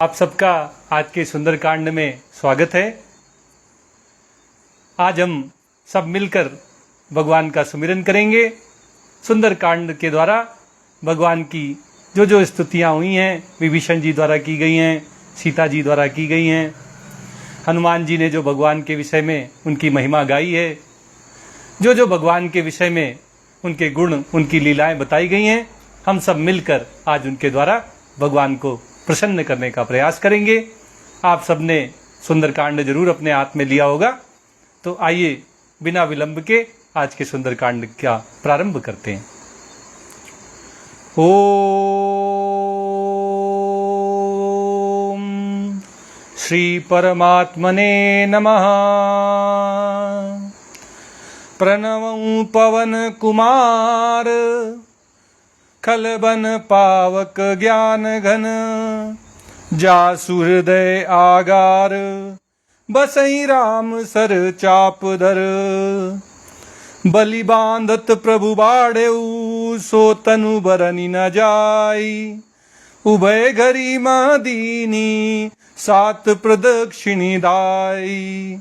आप सबका आज के सुंदरकांड में स्वागत है। आज हम सब मिलकर भगवान का सुमिरन करेंगे। सुंदरकांड के द्वारा भगवान की जो जो स्तुतियाँ हुई हैं, विभीषण जी द्वारा की गई हैं, सीता जी द्वारा की गई हैं, हनुमान जी ने जो भगवान के विषय में उनकी महिमा गाई है, जो जो भगवान के विषय में उनके गुण, उनकी लीलाएं बताई गई हैं, हम सब मिलकर आज उनके द्वारा भगवान को प्रसन्न करने का प्रयास करेंगे। आप सबने सुंदरकांड जरूर अपने हाथ में लिया होगा, तो आइए बिना विलंब के आज के सुंदरकांड का प्रारंभ करते हैं। ओम श्री परमात्मने नमः। प्रणवं पवन कुमार, खलबन पावक ज्ञान घन, जासु हृदय आगार, बसई राम सर चापधर। बलि बांधत प्रभु बाढ़ेऊ, सो तनु बरनी न जाई। उभय घरी मदीनी, सात प्रदक्षिणी दाई।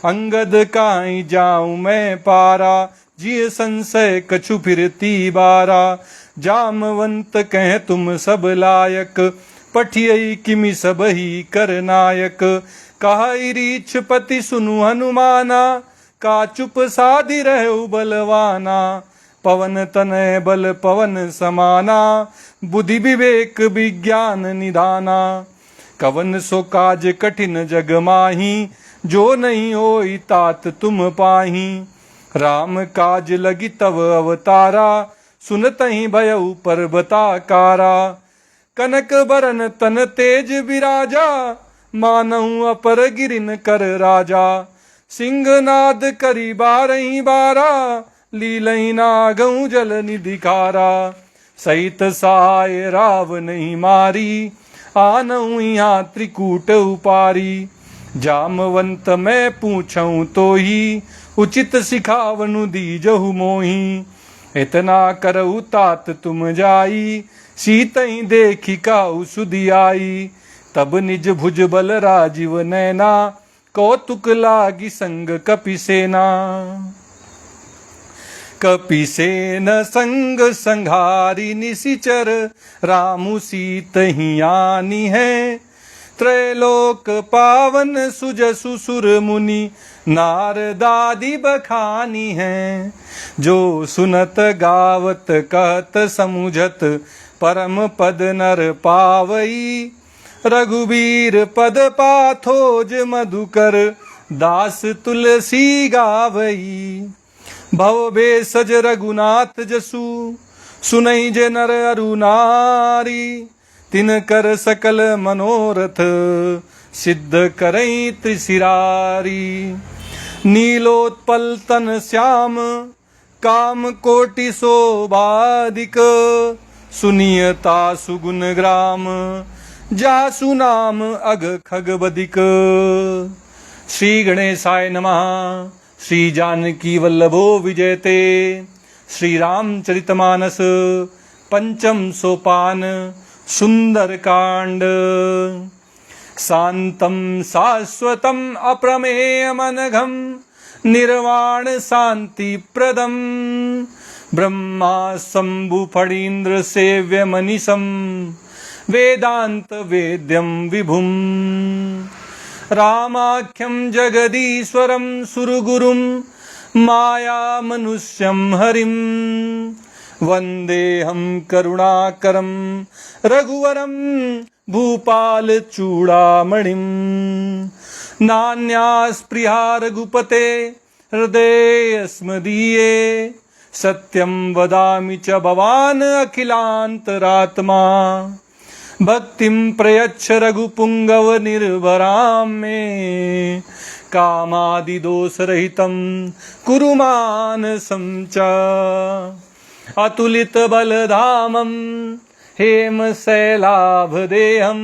अंगद काई जाऊं मैं पारा, जिय संशय कछु फिरती बारा। जामवंत कह तुम सब लायक, पठियई किमि सब ही कर नायक। कहाई रीछ पति सुनु हनुमाना, का चुप साधि रहु बलवाना। पवन तनय बल पवन समाना, बुद्धि विवेक विज्ञान निधाना। कवन सो काज कठिन जग माही, जो नहीं होई तात तुम पाही। राम काज लगी तव अवतारा, सुनतहि भयउ पर्वताकारा। कनक बरन तन तेज विराजा, मानहु अपर गिरिन कर राजा। सिंहनाद करी बारही बारा, लीलहि नागहु जल निधिकारा। सहित सहाय राव नहीं मारी, आनहु यहाँ त्रिकूट उपारी। जामवंत मैं पूछऊं तो ही, उचित सिखावनु दीजहु मोही। इतना करऊ तात तुम जाई, सीतई देखी काऊ सुधि आई। तब निज भुज बल राजीव नैना, कौतुक लागी संग कपिसेना। कपिसेन संग संघारी निशिचर, रामु सीतहि आनी है। त्रैलोक पावन सुजसु सुर मुनि, नारदादि बखानी है। जो सुनत गावत कहत समुझत, परम पद नर पावई। रघुबीर पद पाथोज मधुकर, दास तुलसी गावई। भव भेषज रघुनाथ जसु, सुनई जे नर अरु नारी। तिन कर सकल मनोरथ, सिद्ध करई त्रिशिरारी। नीलोत्पल तन श्याम, काम कोटि शोभाधिक। सुनियता सुगुण ग्राम, जासु नाम अघ खग बदिक। श्री गणेशाय नमः। श्री जानकी वल्लभो विजयते। श्री रामचरितमानस पंचम सोपान सुंदरकांड। शांतं शाश्वतं अप्रमेयमनघं, निर्वाण शांति प्रदं। ब्रह्मा शंभु फणीन्द्र सेव्य मनीषं, वेदांत वेद्यं विभुं। रामाख्यं जगदीश्वरं सुरगुरुं, माया मनुष्यं हरिं। वंदेहं करुणाकरं रघुवरं, भूपाल चूड़ामणिं। नान्यास्पृहा रघुपते, हृदये स्मदीये। सत्यं वदामि च भवान् अखिलान्तरात्मा। भक्तिं प्रयच्छ रघुपुंगव निर्भरां मे। कामादिदोषरहितं कुरु मानसं च। अतुलित बलधामं, हेम शैलाभदेहं।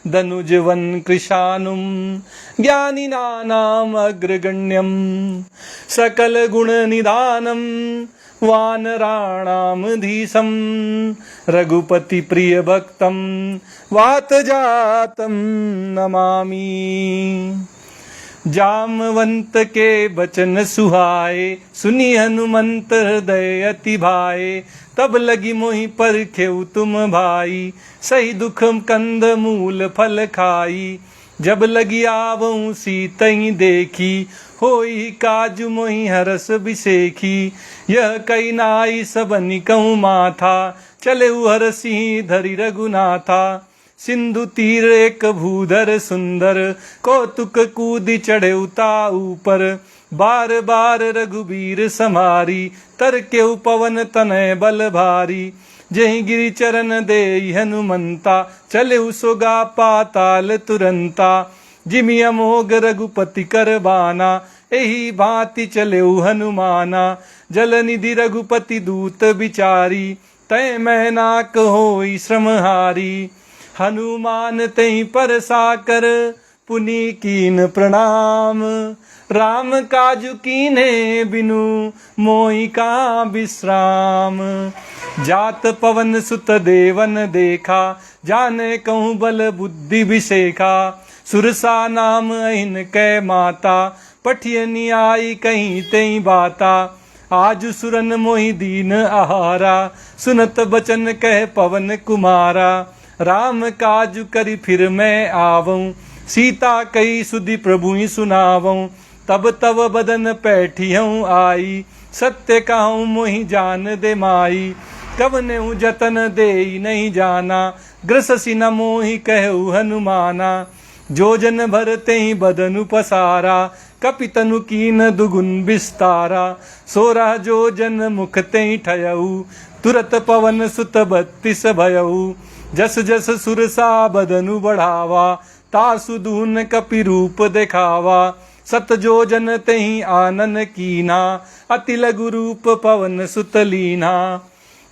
धनुजवन कृशानुं, ज्ञानिनानाम् अग्रगण्यं। सकल गुण निधानं, वानराणामधीशं रघुपति प्रिय भक्तं वात जातं नमामि। जामवंत के बचन सुहाए, सुनी हनुमंत हृदय अति भाए। तब लगी मोहि परखेउ तुम भाई, सही दुख कंद मूल फल खाई। जब लगी आवऊं सीतई देखी, होई काजु मोहि हरस बिसेखी। यह कई नाई सबनि कहूँ माथा, चले हरसि धरि रघुनाथा। सिंधु तीर एक भूधर सुंदर, कौतुक कूदि चढ़े उता ऊपर। बार बार रघुबीर समारी, तरकेउ पवन तनय बल भारी। जहि गिरि चरण देई हनुमंता, चले सोगा पाताल तुरंता। जिमि अमोघ रघुपति कर बाना, एही भांति चले हनुमाना। जल निधि रघुपति दूत बिचारी, तय मैनाक होई श्रमहारी। हनुमान तहि पर साकर, पुनि कीन प्रणाम। राम काजु कीन्हे बिनु, मोहि कहाँ विश्राम। जात पवन सुत देवन देखा, जाने कहूँ बल बुद्धि विशेखा। सुरसा नाम अहिन कै माता, पठियनि आई कहीं तई बाता। आज सुरन मोहि दीन आहारा, सुनत बचन कह पवन कुमारा। राम काजु करि फिर मैं आवऊं, सीता कही सुधि प्रभु ही सुनावऊं। तब तब बदन पैठियऊं आई, सत्य कहूँ मोहि जान दे माई। कवनेउ जतन देई नहीं जाना, ग्रससि न मोहि कहु हनुमाना। जो जन भर तेहि बदनु पसारा, कपितनु कीन दुगुन विस्तारा। 16 जो जन मुख तेहि ठयऊ, तुरत पवन सुत 32 भयऊ। जस जस सुरसा बदनु बढ़ावा, तासु दून कपि रूप देखावा। 7 जो जन तेहि आनन कीना, अति लघु रूप पवन सुत लीना।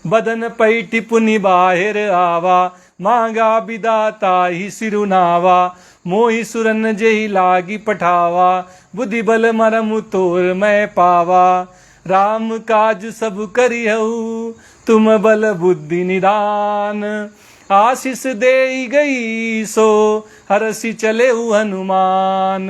बदन पैठि पुनि बाहिर आवा, मांगा विदाता ही सिरुनावा। मोहि सुरन जेहि लागी पठावा, बुद्धि बल मरमु तोर मैं पावा। राम काज सब करिहु, तुम बल बुद्धि निदान। आशीष देई गई सो, हरसि चले हनुमान।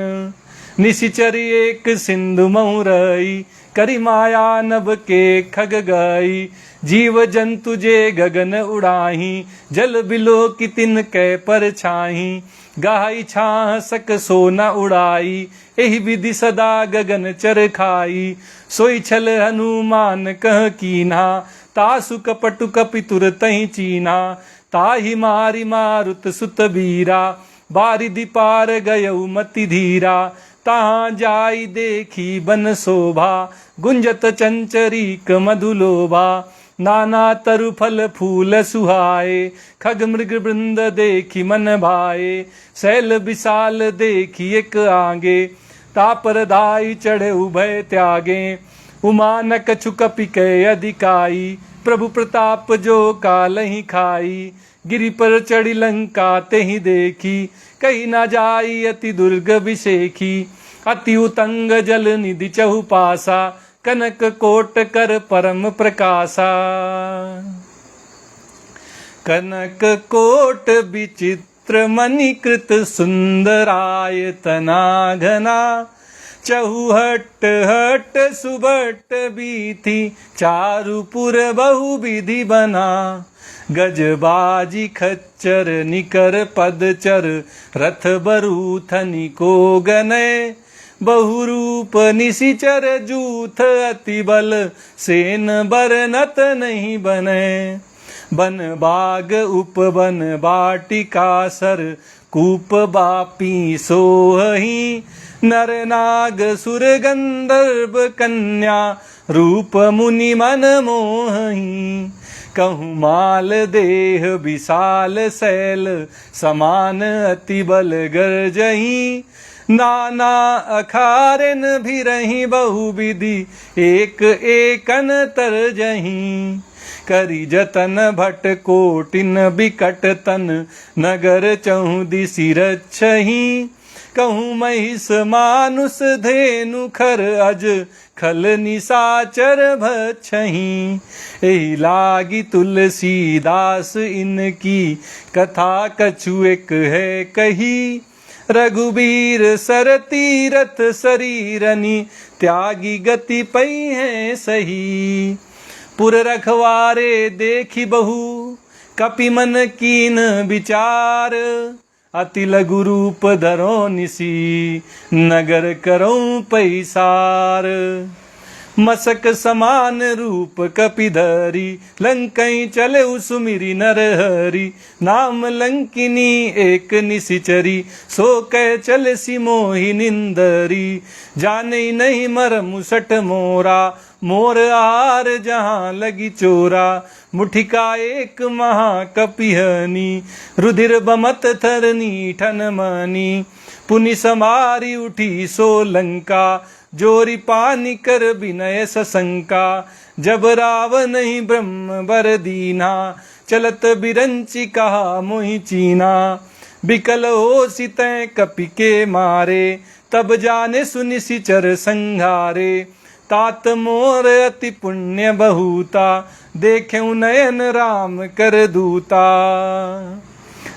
निशिचरी एक सिंधु महु रही, करी माया नभ के खग गई। जीव जंतु जे गगन उड़ाही, जल बिलो की तिन कै पर छाही। गाई छाह सक सो न उड़ाई, एहि विधि सदा गगन चर खाई। सोई छल हनुमान कह कीन्हा, तासु कपटु कपि तुरतहि चीन्हा। ताहि मारि मारुत सुत बीरा, बारिधि पार गयउ मति धीरा। तहाँ जाई देखी बन शोभा, गुंजत चंचरीक मधुलोभा। नाना तरु फल फूल सुहाए, खग मृग वृंद देखी मन भाए। शैल विशाल देखी एक आगे, तापर दाई चढ़े उभय त्यागे। उमा न कछु कपि कै अधिकाई, प्रभु प्रताप जो काल ही खाई। गिरि पर चढ़ी लंका तेहि देखी, कही न जाई अति दुर्ग विशेखी। अति उतंग जल निधि चहुपासा, कनक कोट कर परम प्रकाशा। कनक कोट विचित्र मणिकृत सुंदरायतना घना। चहुहट हट सुबट बीथी, चारुपुर बहुविधि बना। गजबाजी खच्चर निकर पदचर, रथ बरूथनि को गनय। बहुरूप निशिचर जूथ अति बल, सेन बरनत नहीं बने। बन बाग उपवन बाटिका सर, कूप बापी सोहही। नर नाग सुर गंधर्व कन्या, रूप मुनि मन मोहही। कहूँ माल देह विशाल शैल, समान अति बल गर्जही। नाना अखारेन भी रही बहुविधि, एक एकन तरजही। करी जतन भट कोटिन बिकट तन, नगर चहुदिसि रक्षही। कहूँ महिष मानुष धेनु खर अज खल निसाचर भक्षहीं। एहि लागी तुलसीदास इनकी कथा कछु एक है कही। रघुबीर सर तीरथ शरीरनि त्यागी गति पई है सही। पुर रखवारे देखी बहु कपि मन कीन विचार। अति लघु रूप धरो निसी नगर करऊं पैसार। मसक समान रूप कपि धरी लंकई चले सुमिरी नर हरि। नाम लंकिनी एक निशिचरी सो कह चल सी मोहि निंदरी। जाने नहीं मर मुसट मोरा मोर आर जहाँ लगी चोरा। मुठिका एक महाकपिहनी रुधिर बमत थरनी ठन मनी। पुनि समारी उठी सो लंका जोरी पानी कर विनय सशंका। जब रावण ही ब्रह्म बर दीना चलत बिरंची कहा मोहि चीना। बिकल हो सितै कपि के मारे तब जाने सुनि सिचर संघारे। तात मोर अति पुण्य बहुता देखें नयन राम कर दूता।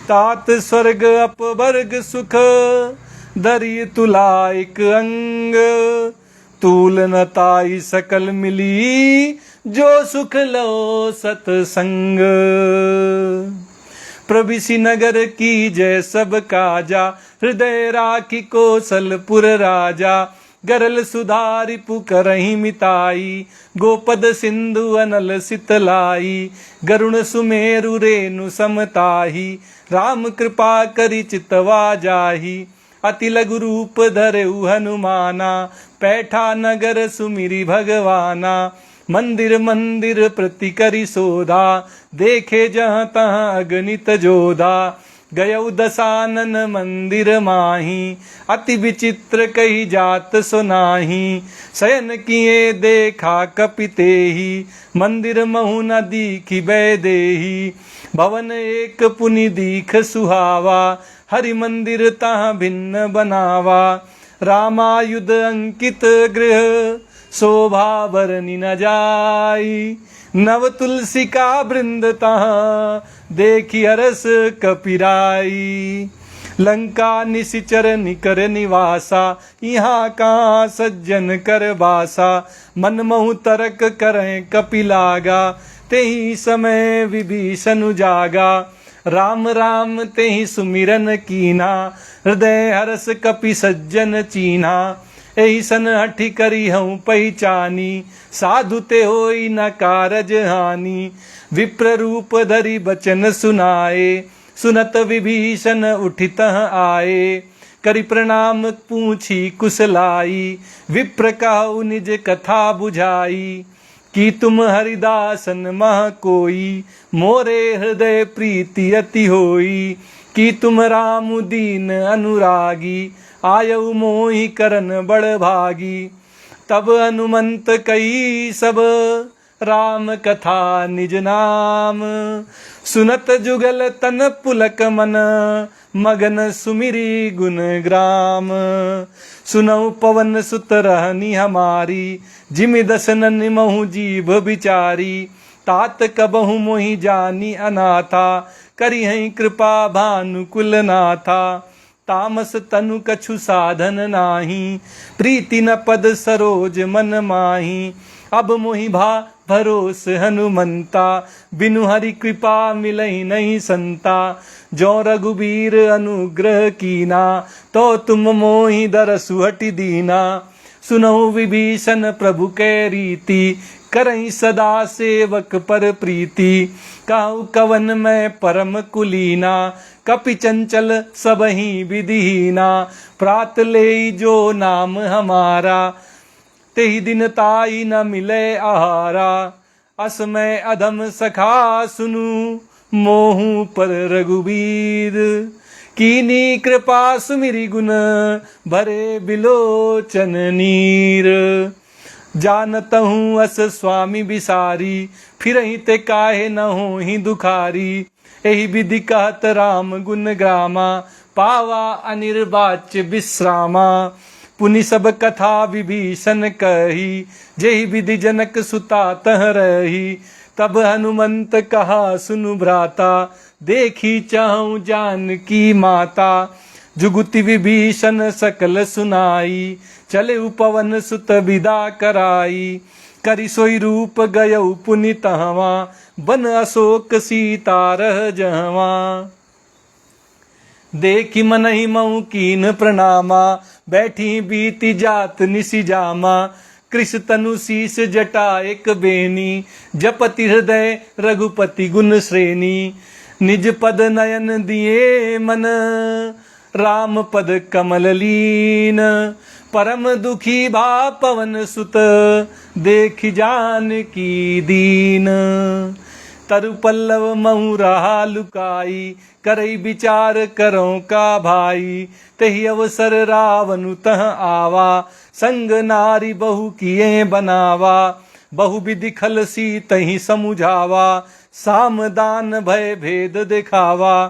तात स्वर्ग अपवर्ग सुख दरी तुला एक अंग। तूल न ताई सकल मिली जो सुख लो सतसंग। प्रविशि नगर की जय सब काजा हृदय राखी कौशलपुर राजा। गरल सुधारि पुकरहि मिताई गोपद सिंधु अनल सितलाई। गरुण सुमेरु रेणु समताही राम कृपा करि चितवा जाही। अति लघु रूप धरऊ हनुमाना पैठा नगर सुमिरी भगवाना। मंदिर मंदिर प्रति करि शोधा देखे जहाँ तहाँ अगणित जोधा। गयऊ दशानन मंदिर माही अति विचित्र कही जात सुनाही। शयन किए देखा कपितेही मंदिर महु न दीखी बैदेही। भवन एक पुनि दीख सुहावा हरि मंदिर तहाँ भिन्न बनावा। रामायुध अंकित गृह शोभा बरनी न जाई। नव तुलसी का वृंद तहाँ देखी हरस कपिराई। लंका निशिचर निकर निवासा यहाँ कहाँ सज्जन कर बासा। मन महु तरक करें कपिलागा तेहि समय विभीषण जागा। राम राम तेहि सुमिरन कीना हृदय हरस कपि सज्जन चीन्हा। एहि सन हठि करी हूँ पहचानी साधु ते होई न कारज हानि। विप्र रूप धरि बचन सुनाए सुनत विभीषण उठितः आए। करि प्रणाम पूछी कुशलाई विप्र कहु निज कथा बुझाई। कि तुम हरिदासन मह कोई मोरे हृदय प्रीति अति होई। कि तुम राम दीन अनुरागी आयऊ मोहि करन बड़ भागी। तब हनुमंत कई सब राम कथा निज नाम। सुनत जुगल तन पुलक मन मगन सुमिरी गुण ग्राम। सुनऊ पवन सुत रहनी हमारी जिमि दसन महु जीभ बिचारी। तात कबहु मोहि जानी अनाथा करी हई कृपा भानुकुल नाथा। तामस तनु कछु साधन नाही प्रीति न पद सरोज मन माही। अब मोहि भा भरोस हनुमंता बिनु हरि कृपा मिलहि नहीं संता। जो रघुबीर अनुग्रह कीना तो तुम मोहि दरसु हटि दीना। सुनहु विभीषण प्रभु कै रीति करहि सदा सेवक पर प्रीति। कहु कवन मैं परम कुलीना कपि चंचल सबहि विधिहीना। प्रात ले जो नाम हमारा तेहि दिन ताई न मिले आहारा। असमय अधम सखा सुनु मोहु पर रघुबीर। कीनी कृपा सुमिरि गुण भरे बिलोचन नीर। जानतहूँ अस स्वामी बिसारी फिरहि ते काहे न होहि दुखारी। एहि विधि कहत राम गुण ग्रामा, पावा अनिर्वाच्य विश्रामा। पुनि सब कथा विभीषण कही, जेहि विधि जनक सुता तह रही। तब हनुमंत कहा सुनु भ्राता, देखी चाहूं जानकी माता। जुगुति विभीषण सकल सुनाई, चले पवन सुत विदा कराई। करि सोई रूप गयऊ पुनि तहवा, बन अशोक सीता रह जहवा। देखी मनहि मऊ कीन प्रणामा, बैठी बीती जात निसि जामा। कृष तनु शीस जटा एक बेनी, जपति हृदय रघुपति गुण श्रेणी। निज पद नयन दिए मन, राम पद कमल लीन। परम दुखी भा पवन सुत, देख जानकी दीन। तरु पल्लव महु रहा लुकाई, करई विचार करो का भाई। तही अवसर रावनु तह आवा, संग नारी बहु किए बनावा। बहु विधि खल सी तही समुझावा, साम दान भय भेद दिखावा।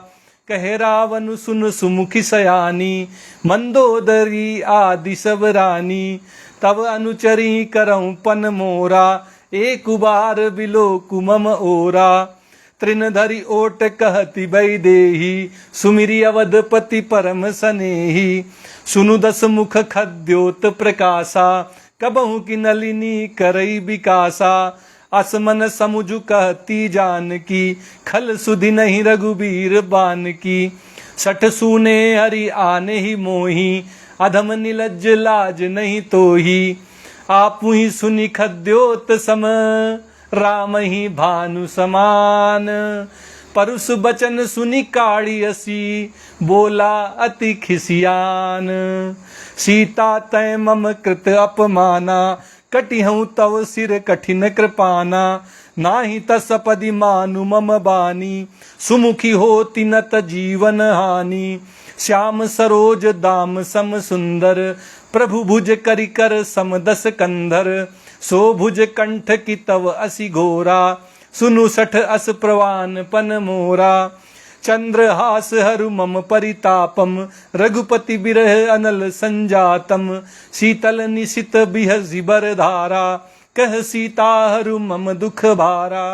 कहे रावण सुन सुमुखी सयानी, मंदोदरी आदि सब रानी। तब अनुचरी करऊं पन मोरा, एक बार बिलो कुमम ओरा। तृण धरि ओट कहति वैदेही, सुमिरि अवधपति परम सनेही। सुनु दस मुख खद्योत प्रकाशा, कबहु की नलिनी करई विकासा। असमन समुझु कहती जानकी, खल सुधि नहीं रघुबीर बान की। सठ सूने हरि आने ही मोही, अधम निलज्ज लाज नहीं तोही। आपु ही सुनि खद्योत सम, राम ही भानु समान। परुष बचन सुनि काढ़ियसी, बोला अति खिसियान। सीता तै मम कृत अपमाना, कटिहऊँ तव सिर कठिन कृपाना। नाही तस पदि मानु मम बानी, सुमुखी होति नत जीवन हानि। श्याम सरोज दाम सम सुंदर, प्रभु भुज करि कर सम दस कंधर। सो भुज कंठ की तव असि घोरा, सुनु सठ अस प्रवान पन मोरा। चंद्रहास हरु मम परितापम, रघुपति बिरह अनल संजातम। शीतल निशित बिहसि बर धारा, कह सीता हरु मम दुख भारा।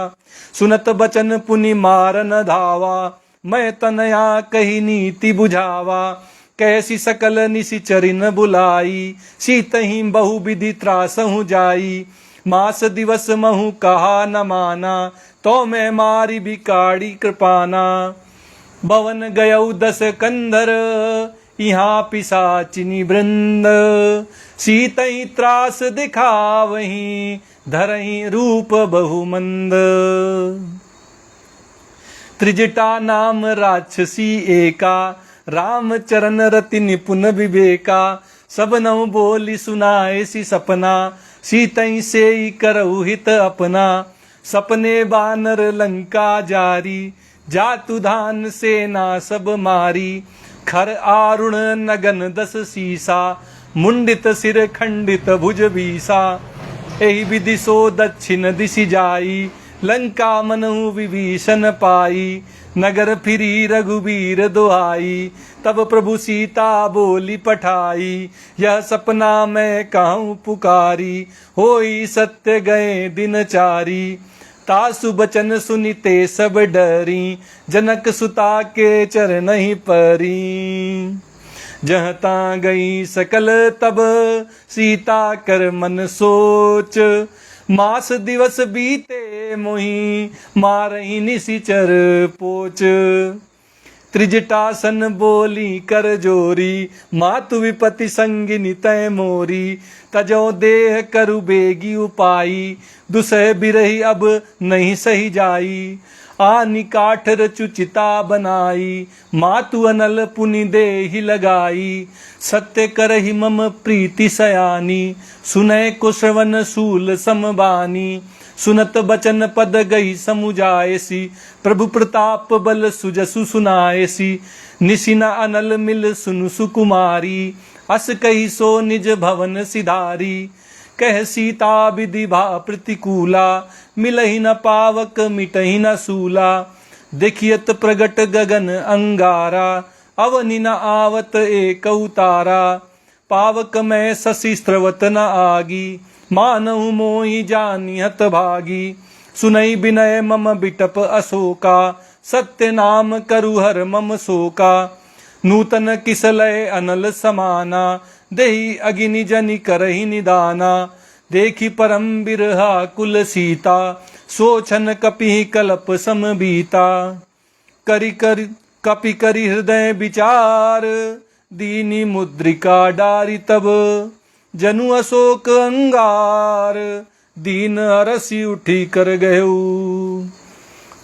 सुनत बचन पुनि मारन धावा, मैं तनया कही नीति बुझावा। कैसी सकल निशिचरिन बुलाई, सीतहि बहु विधि त्रासहु जाई। मास दिवस महु कहा न माना, तो मैं मारी बिकाड़ी कृपाना। भवन गयऊ दस कंधर, यहाँ पिशाचिनी वृंद। सीतहि त्रास दिखावहीं, धरहीं रूप बहुमंद। त्रिजटा नाम राक्षसी एका, राम चरण रति निपुण विवेका। सब नौ बोली सुनाए सी सपना, सीतहि सेई करऊ हित अपना। सपने बानर लंका जारी, जातु धान सेना सब मारी। खर आरुण नगन दस सीसा, मुंडित सिर खंडित भुज बीसा। एहि विधि सो दक्षिण दिशि जाई, लंका मनहु विभीषण पाई। नगर फिरी रघुबीर दुहाई, तब प्रभु सीता बोली पठाई। यह सपना मैं कहूँ पुकारी, होई सत्य गए दिन चारी। तासु बचन सुनिते सब डरी, जनक सुता के चरनहि परी। जहाँ ता गई सकल तब, सीता कर मन सोच। मास दिवस बीते मोही, मारही निशिचर पोच। त्रिजटासन बोली कर जोरी, मातु विपति संगिनी तय मोरी। तजो देह करु बेगी उपाई, दुसह बिरही अब नहीं सही जाई। आनि काठ रचु चिता बनाई, मातु अनल पुनि देहि लगाई। सत्य करहि मम प्रीति सयानी, सुनय कुशवन सूल समबानी। सुनत बचन पद गई समुझाएसी, प्रभु प्रताप बल सुजसु सुनाएसी। निशिना अनल मिल सुनु सुकुमारी, अस कही सो निज भवन सिधारी। कह सीता विधि भा प्रतिकूला, मिलहि न पावक मिटहि न सूला। देखियत प्रगट गगन अंगारा, अवनि न आवत एक उतारा। पावक में शशि स्रवत न आगी, मानहु मोहि जानिहत भागी। सुनई विनय मम बिटप अशोका, सत्य नाम करु हर मम शोका। नूतन किसलय अनल समाना, देहि अगिनि जनि करहि निदाना। देखि परम बिरहा कुल सीता, सोचन कपि कल्प समबीता। करि कपि करि हृदय विचार, दीनी मुद्रिका डारी तब। जनु अशोक अंगार, दीन अरसी उठी कर गयऊ।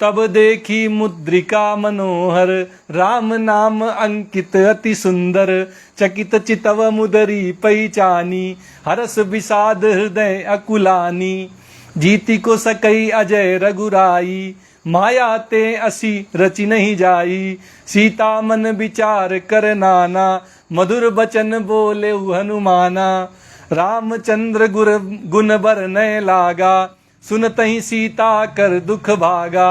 तब देखी मुद्रिका मनोहर, राम नाम अंकित अति सुंदर। चकित चितव मुदरी पहिचानी, हरस विषाद हृदय अकुलानी। जीति को सकई अजय रघुराई, माया ते असी रचि नहीं जाई। सीता मन विचार कर नाना, मधुर बचन बोले हनुमाना। रामचंद्र गुण बरनय लागा, सुनतहि सीता कर दुख भागा।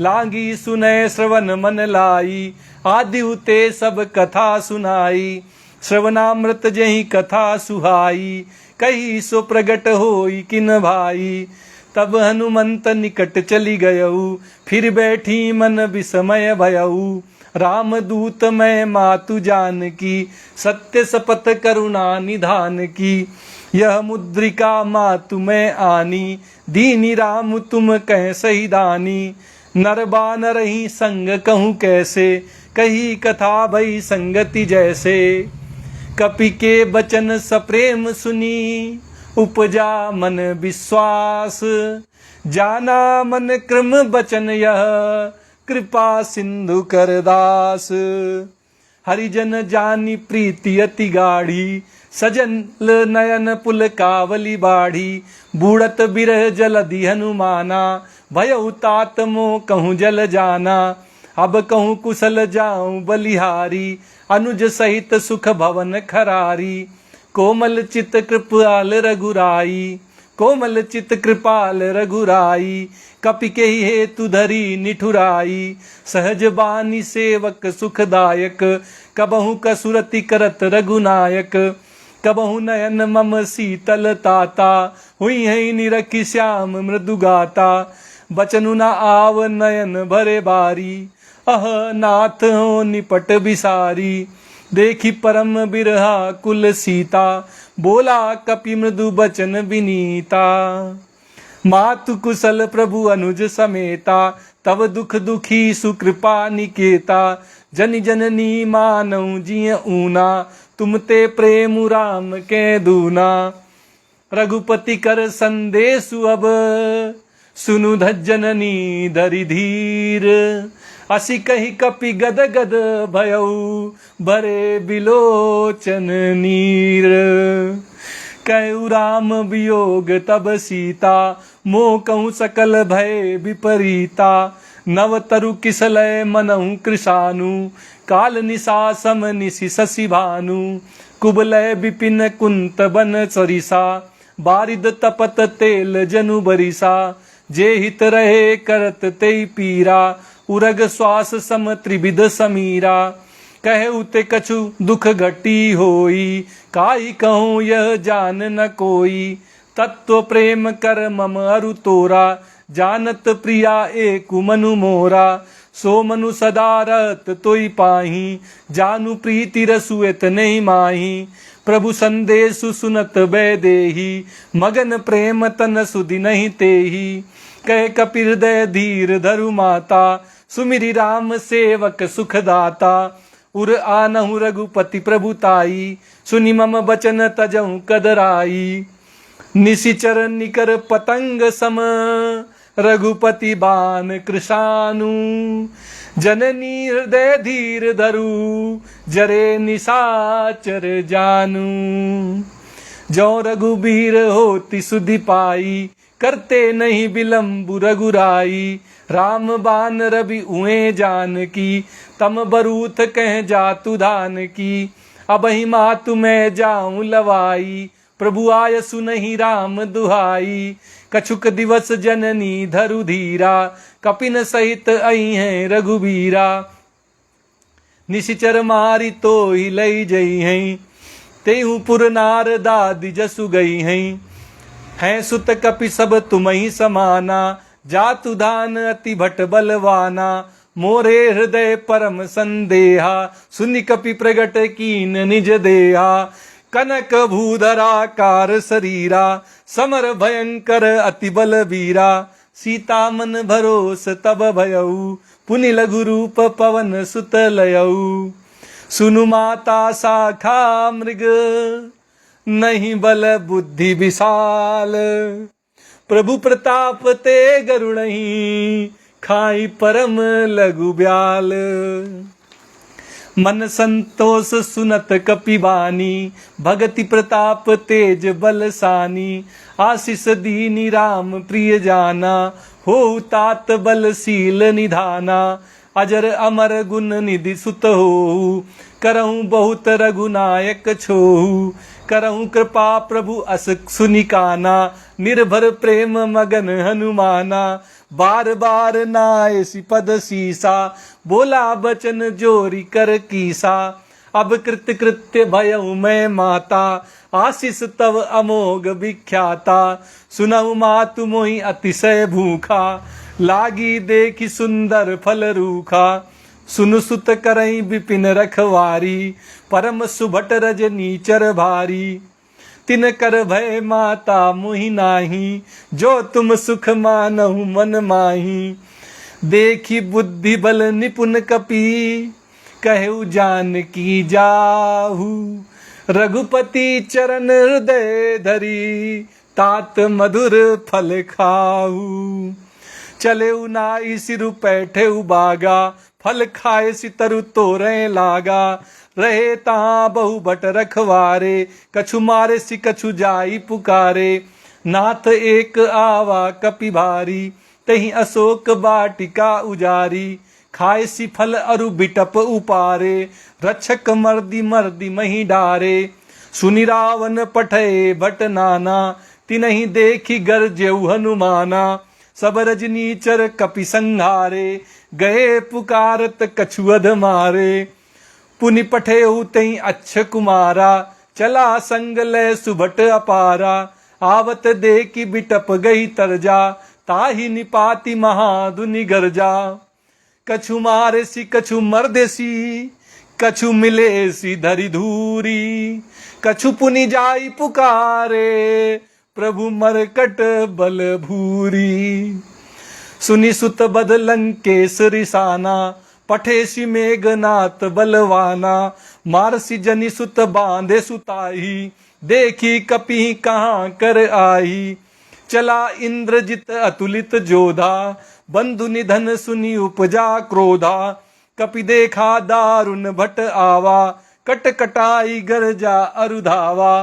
लागी सुनय श्रवण मन लाई, आदि उते सब कथा सुनाई। श्रवणामृत जहि कथा सुहाई, कही सो प्रगट होई किन भाई। तब हनुमंत निकट चली गयऊ, फिर बैठी मन विस्मय भयऊ। राम दूत मैं मातु जानकी, सत्य शपथ करुणा निधान की। यह मुद्रिका मातु मैं आनी, दीनी राम तुम कह सही दानी। नर बानर ही संग कहूँ कैसे, कही कथा भई संगति जैसे। कपि के बचन सप्रेम सुनी, उपजा मन विश्वास। जाना मन क्रम बचन यह, कृपा सिंधु कर दास। हरिजन जानी प्रीति अति गाढ़ी, सजन नयन पुल कावली बाढ़ी। बूढ़त बिरह जलधि हनुमाना, भयउ तात मोह कहूँ जल जाना। अब कहूँ कुशल जाऊं बलिहारी, अनुज सहित सुख भवन खरारी। कोमल चित कृपाल रघुराई, कोमल चित कृपाल रघुराई। कपि के हेतु धरी निठुराई, सहज बानी सेवक सुखदायक। कबहु कसुरति करत रघुनायक, कबहु नयन मम शीतल ताता। हुई है निरखि श्याम मृदु गाता, बचनु न आव नयन भरे बारी। अह नाथ हो निपट बिसारी, देखी परम बिरहा कुल सीता। बोला कपि मृदु बचन विनीता, मातु कुशल प्रभु अनुज समेता। तब दुख दुखी सुकृपा निकेता, जन जननी मानऊ जिय ऊना। तुम ते प्रेम राम के दूना, रघुपति कर संदेशु अब। सुनु धज्जननी धरि धीर, असी कही कपि गद गद भयऊ। भरे बिलोचन नीर, कहु राम वियोग तब सीता। मोह कहूँ सकल भय विपरीता, नव तरु किसलय मनहु कृशानु। काल निशा सम निशि शशि भानु, कुबलय विपिन कुंत बन सरिसा। बारिद तपत तेल जनु बरिसा, जे हित रहे करत तेई पीरा। उरग श्वास सम त्रिविध समीरा, कहे उते कछु दुख घटी होई। काई कहूँ यह जान न कोई, तत्व प्रेम कर मम अरु तोरा। जानत प्रिया एकु मनु मोरा, सो मनु सदा रहत तोई पाही। जानु प्रीति रसुएत नहीं माही, प्रभु संदेशु सुनत बैदेही। मगन प्रेम तन सुधि नहीं तेही, कह कपि हृदय धीर धरु माता। सुमिरि राम सेवक सुखदाता, उर आनहु रघुपति प्रभुताई। सुनि मम बचन तजहु कदराई, निशिचर निकर पतंग सम। रघुपति बान कृशानु, जननी हृदय धीर धरु। जरे निशाचर जानू, जो रघुबीर होति सुधि पाई। करते नहीं विलम्बु रघुराई, राम बान रवि उए जान की। तम बरूथ कह जातु धान की, अब ही मातु मैं जाऊं लवाई। प्रभु आय सुनहि राम दुहाई, कछुक दिवस जननी धरु धीरा, कपिन सहित आई हैं रघुबीरा। निशिचर मारी तो ही लई जई हैं, तेहु पुर नार दादी जसु गई हैं सुत कपि सब तुमहि समाना, जातु धान अति भट बलवाना, मोरे हृदय परम संदेहा, सुनि कपि प्रगट कीन निज देहा। कनक भूधराकार शरीरा, समर भयंकर अति बलबीरा, सीता मन भरोस तब भयऊ, पुनि लघु रूप पवन सुत लयऊ। सुनु माता शाखा मृग, नहीं बल बुद्धि विशाल, प्रभु प्रताप ते गरुड़हि, खाई परम लघु ब्याल। मन संतोष सुनत कपिबानी, भगति प्रताप तेज बलसानी, आशीष दीनी राम प्रिय जाना, हो तात बलशील निधाना। अजर अमर गुण निधि सुत हो, करहूँ बहुत रघुनायक छोहू, करहूँ कृपा प्रभु अस सुनिकाना, निर्भर प्रेम मगन हनुमाना। बार बार नायसी पद सीसा, बोला बचन जोरी कर कीसा। अब कृत्य कृत्य भयउ मैं माता, आशीष तव अमोघ विख्याता। सुनहु मातु मोहि अतिशय भूखा, लागी देखी सुंदर फल रूखा। सुनु सुत करई विपिन रखवारी, परम सुभट रजनीचर भारी। तिन कर भय माता मुहि नाही, जो तुम सुख मानहु मन माही। देखी बुद्धि बल निपुण कपि, कहु जानकी जाहू। रघुपति चरण हृदय धरी, तात मधुर फल खाऊ। चले नाई सिरु पैठे बागा, फल खाए सितरु तोरे लागा। रहे ता बहु बट रखवारे, कछु मारे सि कछु जाई पुकारे। नाथ एक आवा कपि भारी, तही अशोक बाटिका उजारी। खाए सि फल अरु बिटप उपारे, रक्षक मर्दी मर्दी मही डारे। सुनि रावण पठे भट नाना, तिनहि देखी गरजेउ हनुमाना। सब रजनीचर कपि संहारे, गए पुकारत कछु अध मारे। पुनि पठेहु तहि अच्छ कुमारा, चला संग लय सुभट अपारा। आवत देखी बिटप गई तरजा, ताहि निपाति महादुनि गर्जा। कछु मारे सी कछु मर्देसी, कछु मिले सी धरि धूरी। कछु पुनि जाई पुकारे, प्रभु मरकट बल भूरी। सुनि सुत बद लंकेश रिसाना, पठेसी मेघनाथ बलवाना। मारसी जनि सुत बांधे सुताही, देखी कपि कहाँ कर आई। चला इंद्रजित अतुलित जोधा, बंधु निधन सुनि उपजा क्रोधा। कपि देखा दारुण भट आवा, कट कटाई गरजा अरुधावा।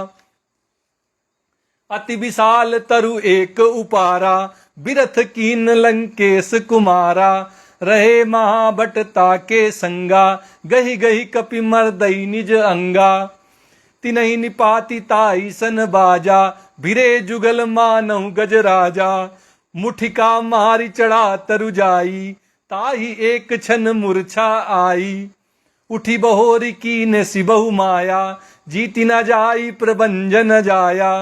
अति विशाल तरु एक उपारा, बिरथ कीन लंकेश कुमारा। रहे महाभट ताके संगा, गही गही कपि मर्दई निज अंगा। तिनहि निपाति ताई सन बाजा, भिरे जुगल मानहु गज राजा। मुठिका मारी चढ़ा तरु जाई, ताही एक क्षण मूर्छा आई। उठी बहोरी कीन सि बहु माया, जीति न जाई प्रभंजन जाया।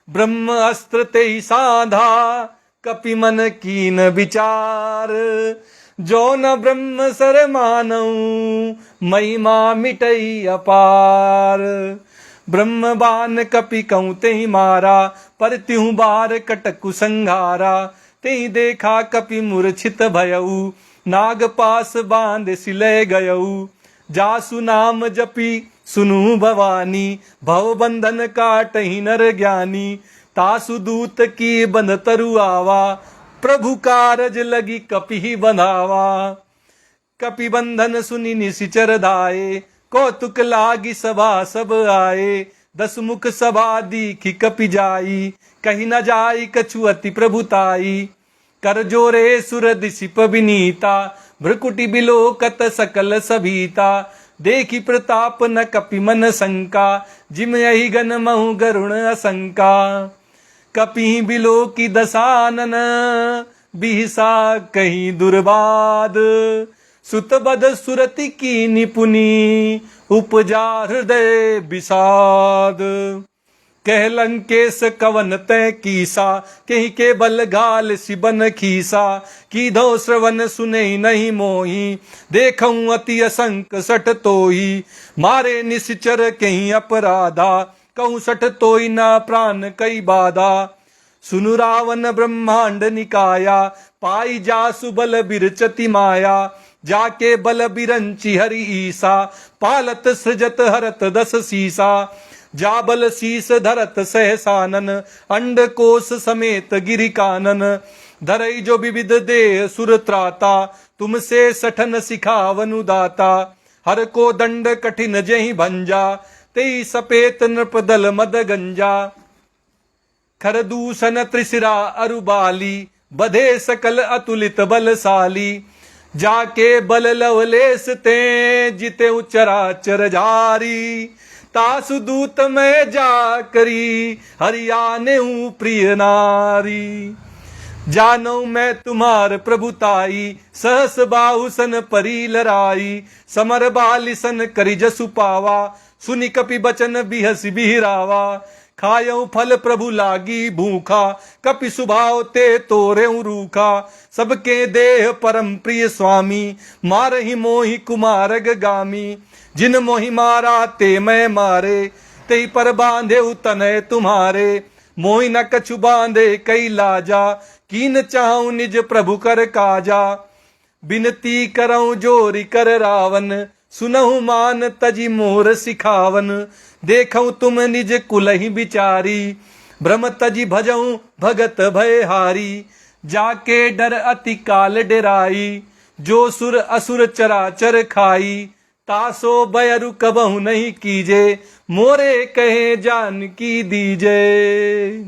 ब्रह्म अस्त्र तेहि साधा, कपि मन कीन विचार। जो न ब्रह्म सर मानऊ, महिमा मिटई अपार। ब्रह्म बान कपि कहूँ तेहि मारा, पर तिहु बार कटकु संघारा। तेहि देखा कपि मूर्छित भयऊ, नाग पास बांध सिलय गयऊ। जासु नाम जपी सुनु भवानी, भव बंधन काटहि नर ज्ञानी। तासु दूत की बंध तरु आवा, प्रभु कारज लगी कपि बंधावा। कपि बंधन सुनि निशिचर धाये, कौतुक लागी सभा सब आए। दस मुख सभा दीखी कपि जाई, कही न जाई कछु अति प्रभुताई। कर जोरे सुर दिसिप विनीता, भ्रकुटि बिलोकत सकल सभीता। देखी प्रताप न कपि मन शंका, जिम यही गन महु गरुण असंका। कपि बिलो की दसानन, बिहसा कहीं दुर्बाद। सुत बद सुरति की निपुनी, उपजा हृदय विषाद। कह लंकेश कवन तय कीसा, कहीं के बल गाल सिबन खीसा। की धो श्रवण सुने नहीं मोही, देखऊं अति असंक सठ तोही। मारे निश्चर कहीं अपराधा, कहूं सठ तोई ना प्राण कई बाधा। सुनु रावण ब्रह्मांड निकाया, पाई जासु बल बिरचति माया। जाके बल बिरंची हरि ईसा, पालत सृजत हरत दस सीसा। जाबल शीस धरत सहसानन, अंड कोश समेत गिरि कानन। धरई जो विविध देह सुर त्राता, तुमसे सठन सिखावनु दाता। हर को दंड कठिन जहि भंजा, तेई सपेत नृप दल मद गंजा। खरदूषण त्रिशिरा अरुबाली, बधे सकल अतुलित बलशाली। जाके बल लवलेस ते, जिते चराचर जारी। तासु दूत में जा करी, हरियाने हूँ प्रिय नारी। जानो मैं तुम्हार प्रभुताई, सहस बाहुसन परी लराई। समर बालिसन करी जसु पावा, सुनि कपि बचन बिहसि बिहरावा। खायऊ फल प्रभु लागी भूखा, कपि सुभाव ते तोरेऊ रूखा। सबके देह परम प्रिय स्वामी, मारहि मोहि कुमारग गामी। जिन मोहि मारा ते मैं मारे, ते पर बांधे तनय तुम्हारे। मोहि न कछु बांधे कई लाजा, कीन चाहूं निज प्रभु कर काजा। बिनती करऊं जोरी कर रावण, सुनहु मान तजी मोर सिखावन। देखऊं तुम निज कुलहि बिचारी, भ्रम तजी भजऊं भगत भयहारी। जाके डर अति काल डेराई, जो सुर असुर चराचर खाई। तासो बयरु कबहु नहीं कीजे, मोरे कहे जान की दीजे।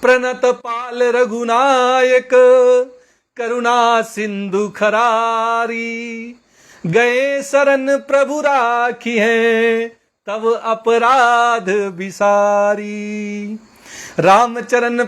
प्रणत पाल रघुनायक, करुणा सिंधु खरारी। गए शरण प्रभु राखी है, तब अपराध विसारी। रामचरण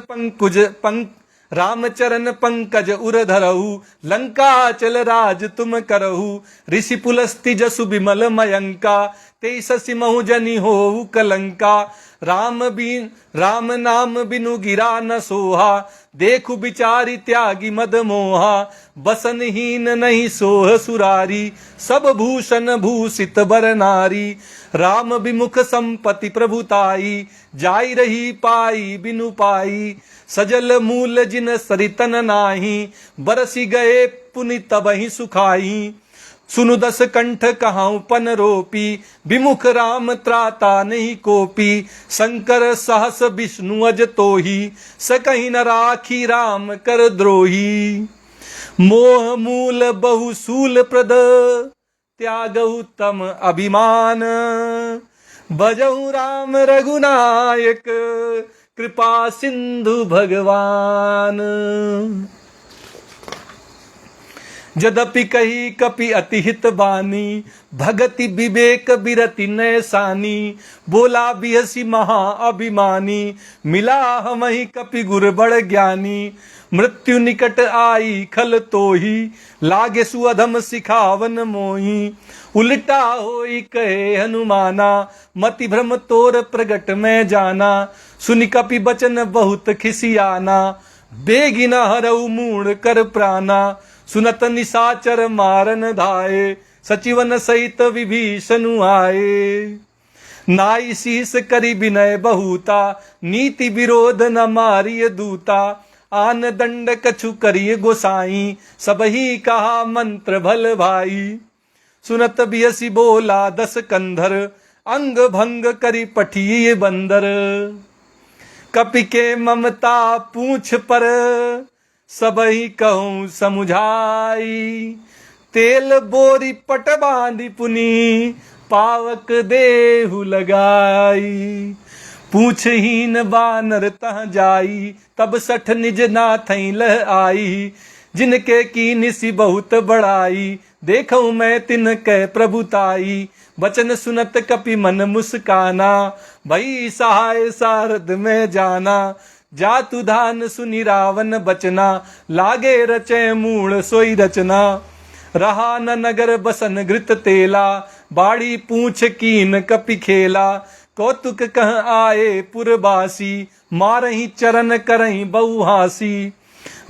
पंकज उर धरहु, लंका चल राज तुम करहु। ऋषि पुलस्ति जसु विमल मयंका, ते शशि महु जनि होऊ कलंका। राम नाम बिनु गिरा न सोहा, देखु बिचारी त्यागी मद मोहा। बसनहीन नहीं सोह सुरारी, सब भूषण भूषित बर नारी। राम विमुख संपत्ति प्रभुताई, जाई रही पाई बिनु पाई। सजल मूल जिन सरितन नाही, बरसी गए पुनि तबहि सुखाई। सुनु दस कंठ कहाऊं पन रोपी, विमुख राम त्राता नहीं कोपी। शंकर सहस विष्णु अज तोही, सकहि न राखी राम कर द्रोही। मोह मूल बहुसूल प्रद, त्यागहु तम अभिमान। भजहु राम रघुनायक, कृपा सिंधु भगवान। यद्यपि कही कपि अति हित बानी, भगति विवेक बिरति नैसानी। बोला बिहसी महा अभिमानी, मिला हमहि कपि गुर बड़ ज्ञानी। मृत्यु निकट आई खल तोही, लागे सुअधम सिखावन मोही। उल्टा होई कहे हनुमाना, मति भ्रम तोर प्रगट में जाना। सुनि कपि बचन बहुत खिसियाना, बेगिना हरऊ मूढ़ कर प्राणा। सुनत निशाचर मारन धाये, सचिवन सहित विभीषणु आए। नाई शीस करी विनय बहुता, नीति विरोध न मारिय दूता। आन दंड कछु करिय गोसाई, सबही कहा मंत्र भल भाई। सुनत बियसी बोला दस कंधर, अंग भंग करी पठिय बंदर। कपि के ममता पूछ पर, सबही कहूं समुझाई। तेल बोरी पट बांधी पुनी, पावक देहु लगाई। पूछहीन बानर तह जाई, तब सठ निज नाथई लह आई। जिनके की निसी बहुत बड़ाई, देखऊं मैं तिन कै प्रभुताई, बचन सुनत कपि मन मुस्काना, भई सहाय सारद में जाना, जातु धान सुनि रावण बचना, लागे रचे मूल सोई रचना, रहा न नगर बसन घृत तेला, बाड़ी पूछ कीन कपि खेला, कौतुक कह आए पुरबासी, मारही चरण करही बहुहासी,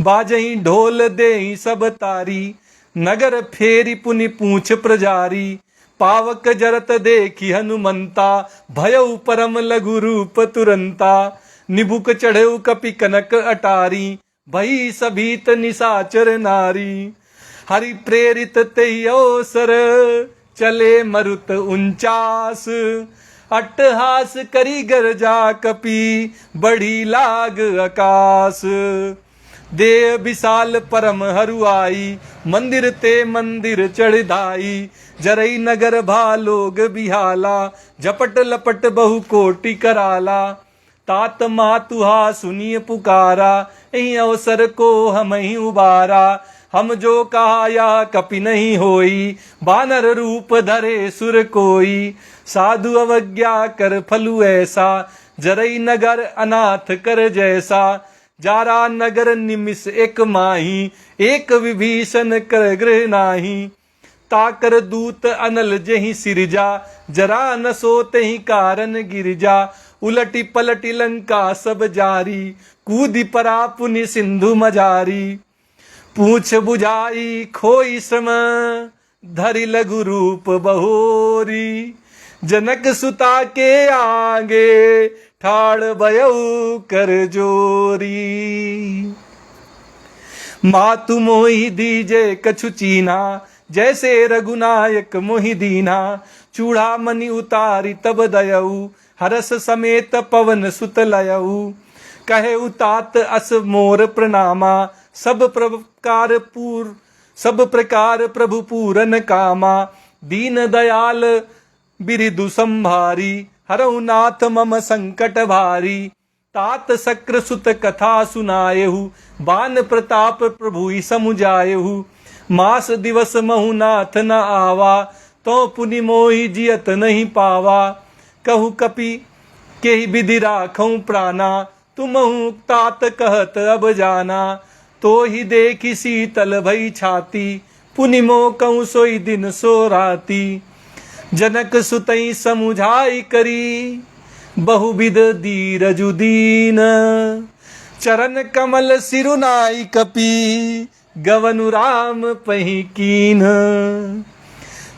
बाजही ढोल देही सब तारी, नगर फेरी पुनि पूछ प्रजारी, पावक जरत देखी हनुमंता, भयउ परम लघु रूप तुरंता, निबुक चढ़ेउ कपि कनक अटारी, भई सभीत निशाचर नारी, हरि प्रेरित तेहि अवसर, चले मरुत 49, अट्टहास करी गरजा कपि, बढ़ी लाग आकाश, देह विशाल परम हरुआई, मंदिर ते मंदिर चढ़ाई, जरई नगर भालोग बिहाला, झपट लपट बहु कोटि कराला, तात मातुहा सुनिय पुकारा, यही अवसर को हम ही उबारा, हम जो कहा या कपि नहीं होई, बानर रूप धरे सुर कोई, साधु अवज्ञा कर फलु ऐसा, जरई नगर अनाथ कर जैसा, जारा नगर निमिष एक माही, एक विभीषण कर गृह नाही, ताकर दूत अनल जही सिरजा, जरा न सोते ही कारण गिरजा, उलटी पलटी लंका सब जारी, कूदी परा पुनि सिंधु मजारी, पूछ बुझाई खोई श्रम, धरि लघु रूप बहोरी, जनक सुता के आगे, ठाड़ भयउ कर जोरी, मातु मोहि दीजे कछु चीना, जैसे रघुनायक मोहि दीना, चूड़ा मणि उतारी तब दयऊ, हरस समेत पवन सुत लयऊ, कहे उतात अस मोर प्रणामा, सब प्रकार प्रभु पूरन कामा, दीन दयाल बिरिदु संभारी, हरऊ नाथ मम संकट भारी, तात सक्र सुत कथा सुनायहु, बान प्रताप प्रभु ही समुझायहु, मास दिवस महु नाथ न आवा, तो पुनि मोहि जियत नहीं पावा, कहु कपि के विधि राखऊं प्राणा, तुमहु तात कहत अब जाना, तो ही देखी शीतल भई छाती, पुनि मो कहूँ सोई दिन सो राती, जनक सुतई समुझाई करी, बहुविध धीरजु दीन, चरण कमल सिरुनाई कपि, गवनु राम पही कीन,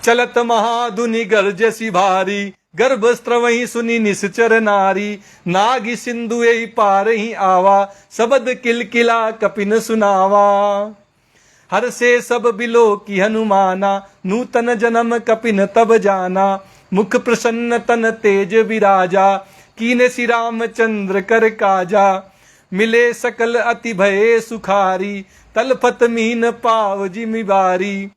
चलत महाधुनि गर्जसी भारी, गर्भ स्त्रवही सुनि निश्चर नारी, नागी सिंधु यही पार ही आवा, शबद किलकिला कपिन सुनावा, हर से सब बिलो की हनुमाना, नूतन जन्म कपिन तब जाना, मुख प्रसन्न तन तेज विराजा, कीने श्री रामचंद्र कर काजा, मिले सकल अति भये सुखारी, तलफत मीन पाव जिमिबारी,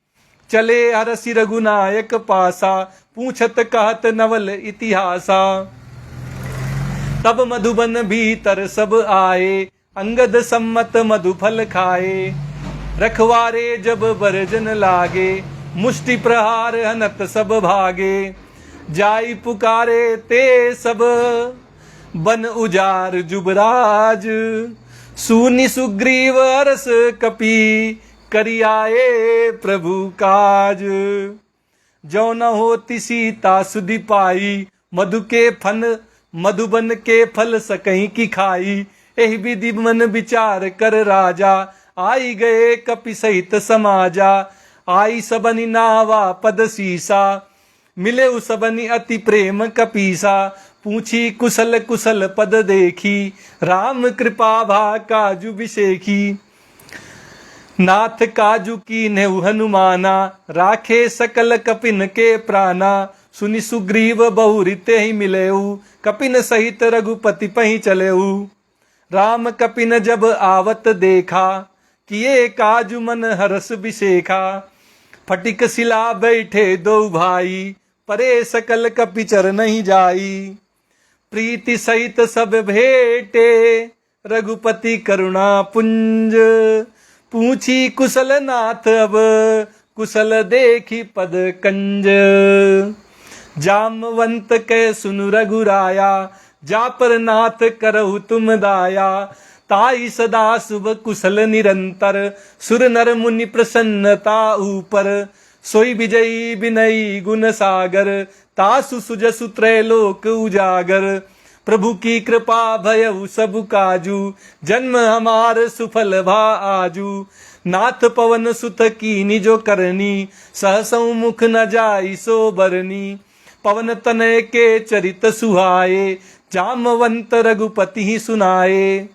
चले हरसि रघुनायक पासा, पूछत कहत नवल इतिहासा, तब मधुबन भीतर सब आए, अंगद सम्मत मधुफल खाए, रखवारे जब बरजन लागे, मुष्टि प्रहार हनत सब भागे, जाई पुकारे ते सब, बन उजार जुबराज, सुनि सुग्रीव अरस कपि, करियाए प्रभु काज, जो न होती सीता सुधि पाई, मधुबन के फल सकहीं की खाई, एहि विधि मन विचार कर राजा, आई गए कपि सहित समाजा, आई सबनि नावा पद सीसा, मिले सबनि अति प्रेम कपीसा, पूछी कुशल कुशल पद देखी, राम कृपा भा काजु विशेखी, नाथ काजू की नेहु हनुमाना, राखे सकल कपिन के प्राणा, सुनि सुग्रीव बहुरिते ही मिलेऊ, कपिन सहित रघुपति पही चलेऊ, राम कपिन जब आवत देखा, किए काजू मन हरस विशेखा, फटिक शिला बैठे दो भाई, परे सकल कपिचर नहीं जाई, प्रीति सहित सब भेटे, रघुपति करुणा पुंज, पूछी कुशल नाथ अब कुशल देखी पद कंज। जामवंत कै सुनु रघुराया, जा पर नाथ करहु तुम दाया। ताई सदा शुभ कुशल निरंतर, सुर नर मुनि प्रसन्नता ऊपर। सोई विजयी विनयी गुण सागर, तासु सुजसु त्रैलोक उजागर। प्रभु की कृपा भयउ सब काजू, जन्म हमार सुफल भा आजू। नाथ पवन सुत कीनी जो करनी, सहसौ मुख न जाई सो बरनी। पवन तनय के चरित सुहाए, जामवंत रघुपति सुनाए।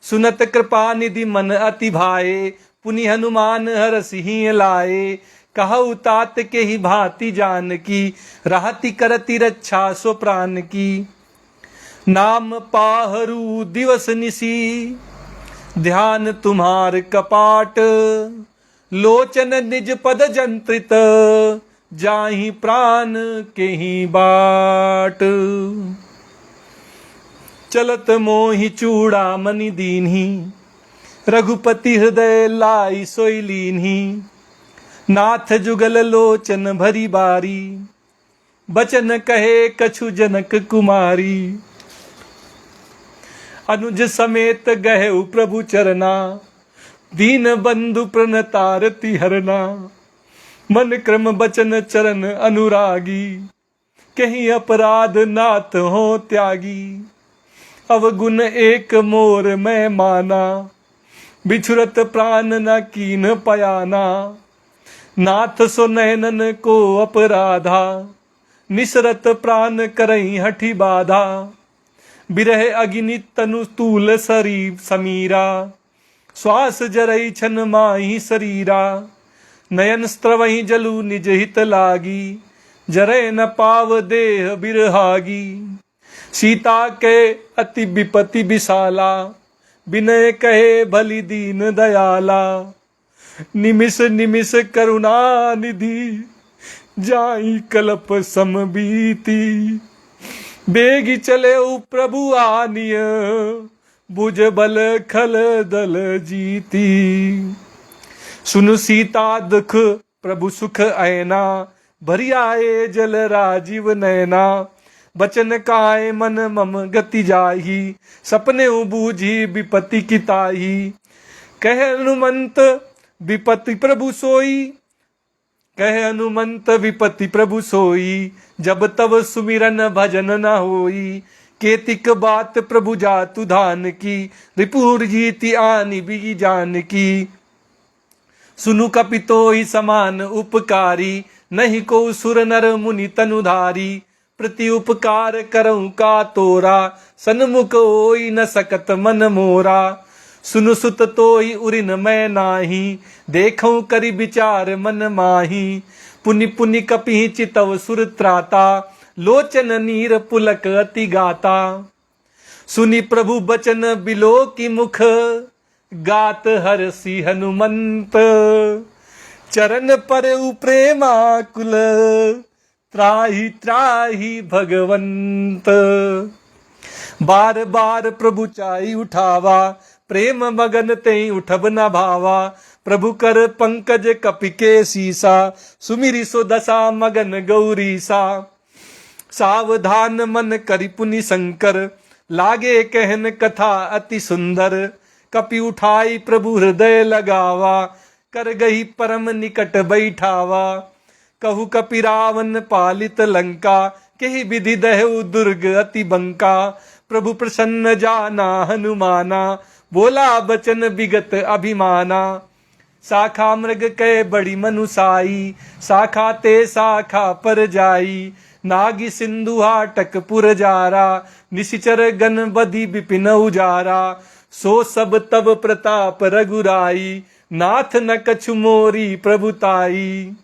सुनत कृपा निधि मन अति भाए, पुनि हनुमान हर सिंह लाए। कहु तात के ही भांति जान की, रहति करति रक्षा सो प्राण की। नाम पाहरू दिवस निसी, ध्यान तुम्हार कपाट। लोचन निज पद जंत्रित, जाहि प्राण के ही बाट। चलत मोहि चूड़ामणि दीन्ही, रघुपति हृदय लाई सोई लीन्ही। नाथ जुगल लोचन भरी बारी, बचन कहे कछु जनक कुमारी। अनुज समेत गहु प्रभु चरना, दीन बंधु प्रणतारति हरना। मन क्रम बचन चरण अनुरागी, कहीं अपराध नाथ हो त्यागी। अवगुण एक मोर मैं माना, बिछुरत प्राण न कीन पयाना। नाथ सो नैनन को अपराधा, निसरत प्राण करई हठी बाधा। बिरह अग्नि तनु तूल सरी समीरा, श्वास जरई छन माही शरीरा। नयन स्त्रवहि जलु निज हित लागी, जरै न पाव देह बिरहागी। सीता के अति विपति विशाला, विनय कहे भली दीन दयाला। निमिष निमिष करुणा निधि, जाई कल्प समबीती। बेगी चले प्रभु आनिय, भुज बल खल दल जीती। सुनु सीता दुख प्रभु सुख ऐना, भरी आए जल राजीव नैना। बचन काय मन मम गति जाही, सपने बूझी विपति की ताही। कह हनुमंत विपति प्रभु सोई, कह हनुमंत विपति प्रभु सोई। जब तब सुमिरन भजन न होई, केतिक बात प्रभु जातु धान की। रिपुर जीति आनि बिगी जान की। सुनु कपितोहि समान उपकारी, नहीं को सुर नर मुनि तनुधारी। प्रति उपकार करऊं का तोरा, सन्मुख होई न सकत मन मोरा। सुनु सुत तोहि उरिन मैं नाही, देखऊं करि विचार मन माही। पुनि पुनि कपि चितव सुर त्राता, लोचन नीर पुलक अति गाता। सुनि प्रभु बचन बिलो की मुख, गात हरसि हनुमंत। चरण पर प्रेमाकुल, त्राहि त्राहि भगवंत। बार बार प्रभु चाई उठावा, प्रेम मगन तेई उठब न भावा। प्रभु कर पंकज कपि के सीसा, सुमिरि सो दशा मगन गौरीसा। सावधान मन करि पुनि शंकर, लागे कहन कथा अति सुंदर। कपि उठाई प्रभु हृदय लगावा, कर गही परम निकट बैठावा। कहु कपि रावण पालित लंका, केहि विधि दहु दुर्ग अति बंका। प्रभु प्रसन्न जाना हनुमाना, बोला बचन विगत अभिमाना। शाखा मृग कै बड़ी मनुसाई, शाखा ते शाखा पर जाई। नागी सिंधु हाटक पुर जारा, निशिचर गण बधि विपिन उजारा। सो सब तब प्रताप रघुराई, नाथ न कछु मोरी प्रभुताई।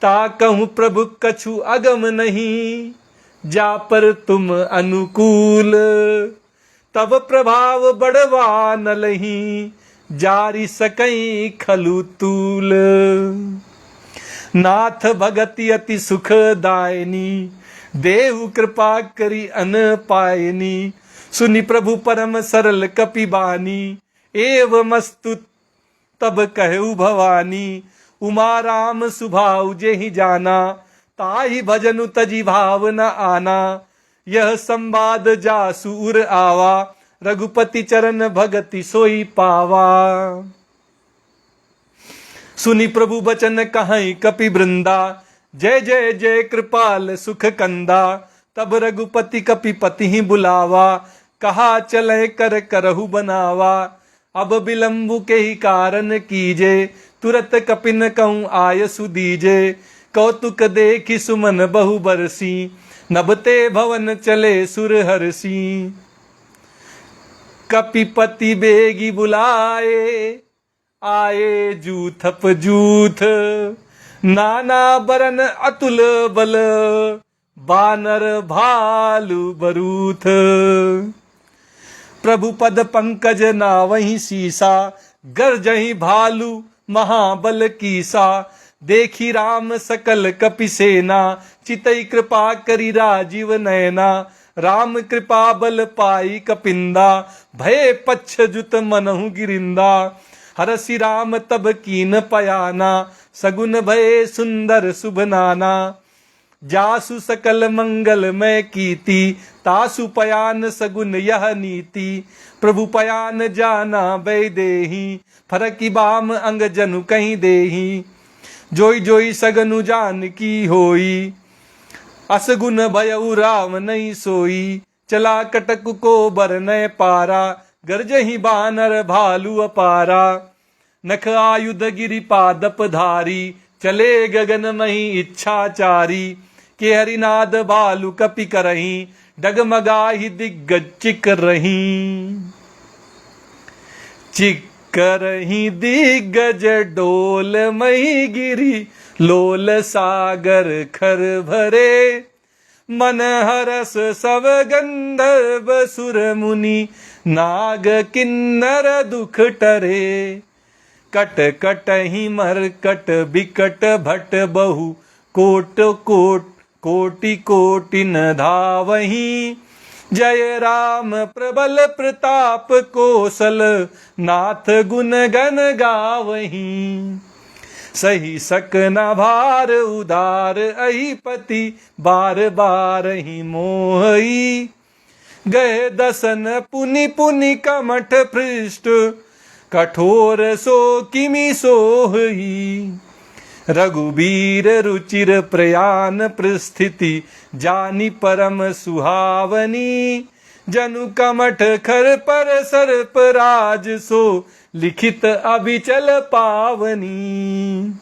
ता कहूँ प्रभु कछु अगम नहीं, जा पर तुम अनुकूल। तब प्रभाव बढ़वा न लही, जारी सकई खलु तूल। नाथ भगति अति सुख दायनी, देहु कृपा करी अन पायनी। सुनि प्रभु परम सरल कपि बानी, एवमस्तु तब कहु भवानी। उमा राम सुभाव जे ही जाना, ताहि भजनु तजी भाव न आना। यह संवाद जासु उर आवा, रघुपति चरण भगति सोई पावा। सुनि प्रभु बचन कहीं कपि वृंदा, जय जय जय कृपाल सुख कंदा। तब रघुपति कपिपति ही बुलावा, कहा चले कर करहु बनावा। अब विलंबु के ही कारण कीजे, तुरत कपिन कहूँ आय सुदीजे। कौतुक देखी सुमन बहु बरसी, नभते भवन चले सुर हरसी। कपिपति बेगी बुलाए, आए जूथप जूथ। नाना बरन अतुल बल, बानर भालु बरूथ। प्रभु पद पंकज नावहि सीसा, गर्जहि भालु महाबल कीसा। देखी राम सकल कपि सेना, चितई कृपा करी राजीव नयना। राम कृपा बल पाई कपिंदा, भय पच्छ जुत मनहु गिरिंदा। हरसि राम तब कीन पयाना, सगुन भय सुंदर शुभ नाना। जासु सकल मंगल मैं कीति, तासु पयान सगुन यह नीति। प्रभु पयान जाना बै देही, फरकी बाम अंग जनु कहीं देही। जोई जोई सगनु जान की होई, असगुन भयउ राम नहीं सोई। चला कटक को बर नय पारा, गर्जहि बानर भालु अपारा। नख आयुध गिरि पादप धारी, चले गगन मही इच्छाचारी। के हरिनाद भालु कपि करही, डगमगाहि दिग्गज चिक रही। चिक करही दिग्गज डोल मही गिरी, लोल सागर खर भरे। मन हरस सब गंधर्व सुर मुनि, नाग किन्नर दुख टरे। कट कट ही मरकट बिकट भट बहु, कोट कोट कोटि कोटि न धावही। जय राम प्रबल प्रताप कौशल, नाथ गुण गण गावही। सही सकना भार उदार, अहिपति बार बार ही मोहई। गए दसन पुनि पुनि कमठ पृष्ठ, कठोर सो किमि सोहई। रघुबीर रुचिर प्रयान प्रस्थिति, जानी परम सुहावनी। जनु कमठ खर पर सर्प राज, सो लिखित अभिचल पावनी।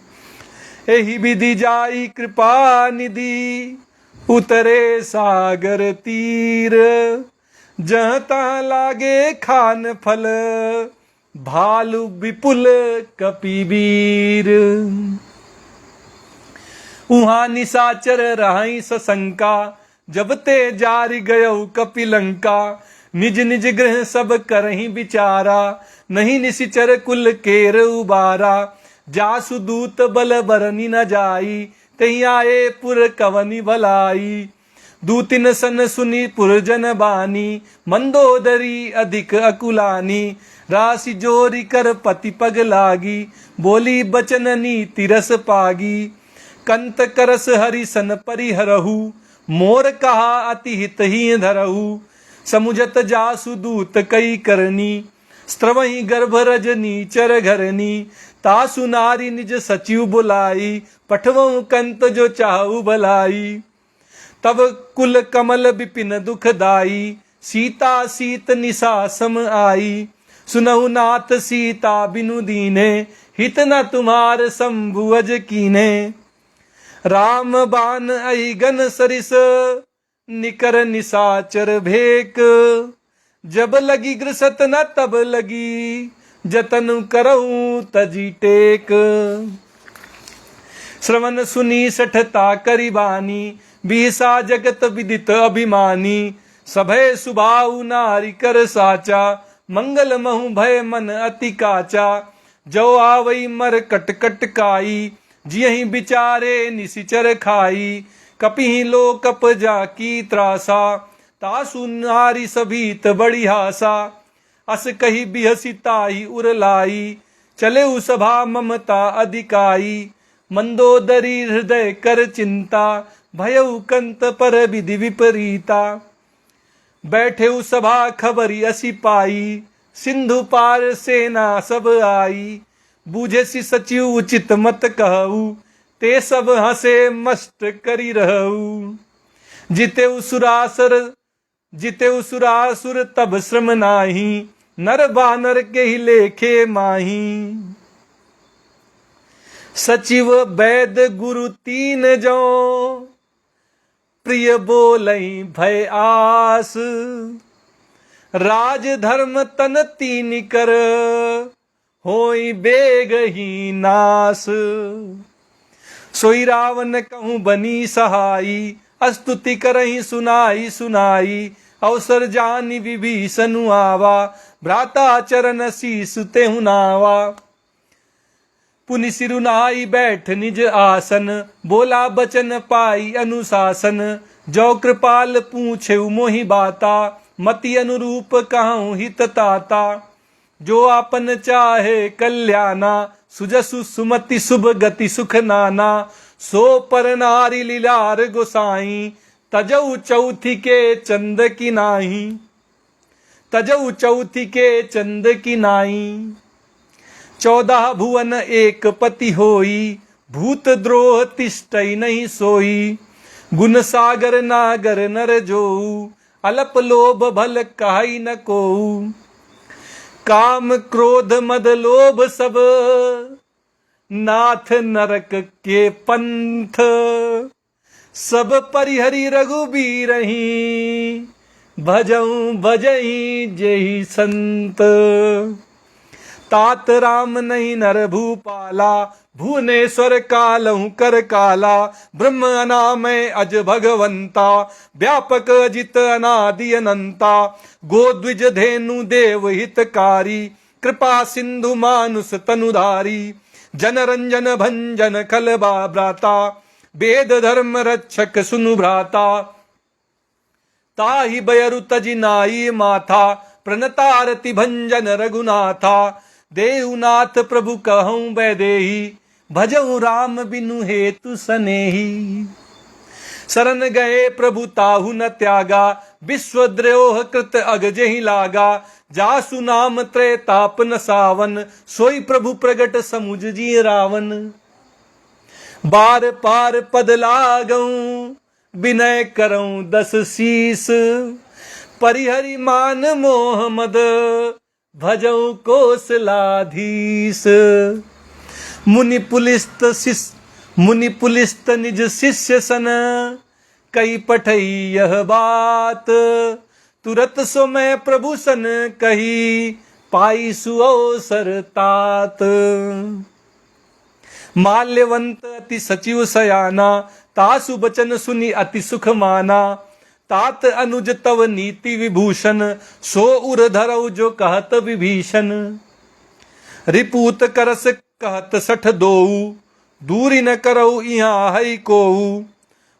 एहि विधि जाई कृपा निधि, उतरे सागर तीर। जहाँ तहाँ लागे खान फल, भालु विपुल कपिवीर। उहाँ निशाचर रहाई सशंका, जब ते जारि गयौ कपिलंका। निज निज गृह सब करही विचारा, नहीं निशिचर कुल केर उबारा। जासु दूत बल बरनी न जाई, तही आए पुर कवनी भलाई। दूतिन सन सुनी पुरजन बानी, मंदोदरी अधिक अकुलानी। राशि जोरी कर पति पग लागी, बोली बचन नीति रस पागी। कंत करस हरि सन परिहरहु, मोर कहा अति हित ही धरहु। समुझत जासु दूत कई करनी, स्त्रवहि गर्भ रजनी चर घरनी। तासु नारी निज सचिव बुलाई, पठवहु कंत जो चाहु भलाई। तब कुल कमल विपिन दुखदाई, सीता सीत निशा सम आई। सुनहु नाथ सीता बिनु दीने, हित न तुम्हार शंभु अज कीने। राम बान अहिगन सरिस, निकर निशाचर भेक। जब लगी ग्रसत न तब लगी, जतन करऊं तजी टेक। श्रवण सुनी सठता करिबानी, बिहसा जगत विदित अभिमानी। सभय सुभाऊ नारी कर साचा, मंगल महु भय मन अति काचा। जो आवई मर कट कट काई, जियहि बिचारे निशिचर खाई। कपिहि लो कप जाकी त्रासा, तासु नारी सभीत बड़ी हासा। अस कही बिहसी ताहि उर लाई, चले सभा ममता अधिकाई, मंदोदरी हृदय कर चिंता, भयउ कंत पर विधि विपरीता। बैठे सभा खबरी असी पाई, सिंधु पार सेना सब आई। बूझे सी सचिव उचित मत कहू, ते सब हंसे मस्त करी रहू। जिते सुरासुर तब श्रम नाही, नर बानर के ही लेखे माही। सचिव वैद गुरु तीन जो, प्रिय बोलई भय आस। राज धर्म तन तीन कर, होई बेग ही नास। सोई रावण कहूँ बनी सहाई, स्तुति करही सुनाई सुनाई। अवसर जानी विभीषण आवा, भ्राता चरण शीस तेहु नावा। पुनि सिरुनाई बैठ निज आसन, बोला बचन पाई अनुशासन। जो कृपाल पूछे मोहि बाता, मति अनुरूप कहूँ हित ताता। जो आपन चाहे कल्याणा, सुजसु सुमति शुभ गति सुख नाना। सो पर नारी लीलार गोसाई, तजऊ चौथी के चंद की नाही। तजऊ चौथी के चंद की नाई। 14 भुवन एक पति होई, भूत द्रोह तिष्ठई नहीं सोई। गुण सागर नागर नर जोऊ, अलप लोभ भल काई न कोऊ। काम क्रोध मद लोभ सब, नाथ नरक के पंथ। सब परिहरि रघुबीरहि, भजऊं भजई जेहि संत। तात राम नहीं नर भूपाला, भुवनेश्वर कालहु कर काला। ब्रह्म अनामय अज भगवंता, व्यापक अजित अनादि अनंता। गोद्विज धेनु देव हितकारी, कृपा सिंधु मानुष तनुधारी। जनरंजन भंजन खलबा भ्राता, वेद धर्म रक्षक सुनु भ्राता। ताहि बयरु तजि नाई माथा, प्रणतारति भंजन रघुनाथा। देहुनाथ प्रभु कहूँ वैदेही, भजऊ राम बिनु हेतु सनेही। शरण गए प्रभु ताहु न त्यागा, विश्वद्रोह कृत अग जेहि लागा। जासु नाम त्रैताप न सावन, सोई प्रभु प्रगट समुझ जी रावण। बार पार पद लागऊं, विनय करऊं 10 शीस। परिहरि मान मोह मद, भजऊं कौशलाधीश। मुनि पुलिस्त निज शिष्य सन, कई पठई यह बात। तुरत सो मैं प्रभु सन कही, पाई सुअवसर तात। माल्यवंत अति सचिव सयाना, तासु बचन सुनि अति सुख माना। तात अनुज तव नीति विभूषण, सो उर धरऊ जो कहत विभीषण। रिपूत करस कहत 62, दूरी न करऊ यहाँ है कोऊ।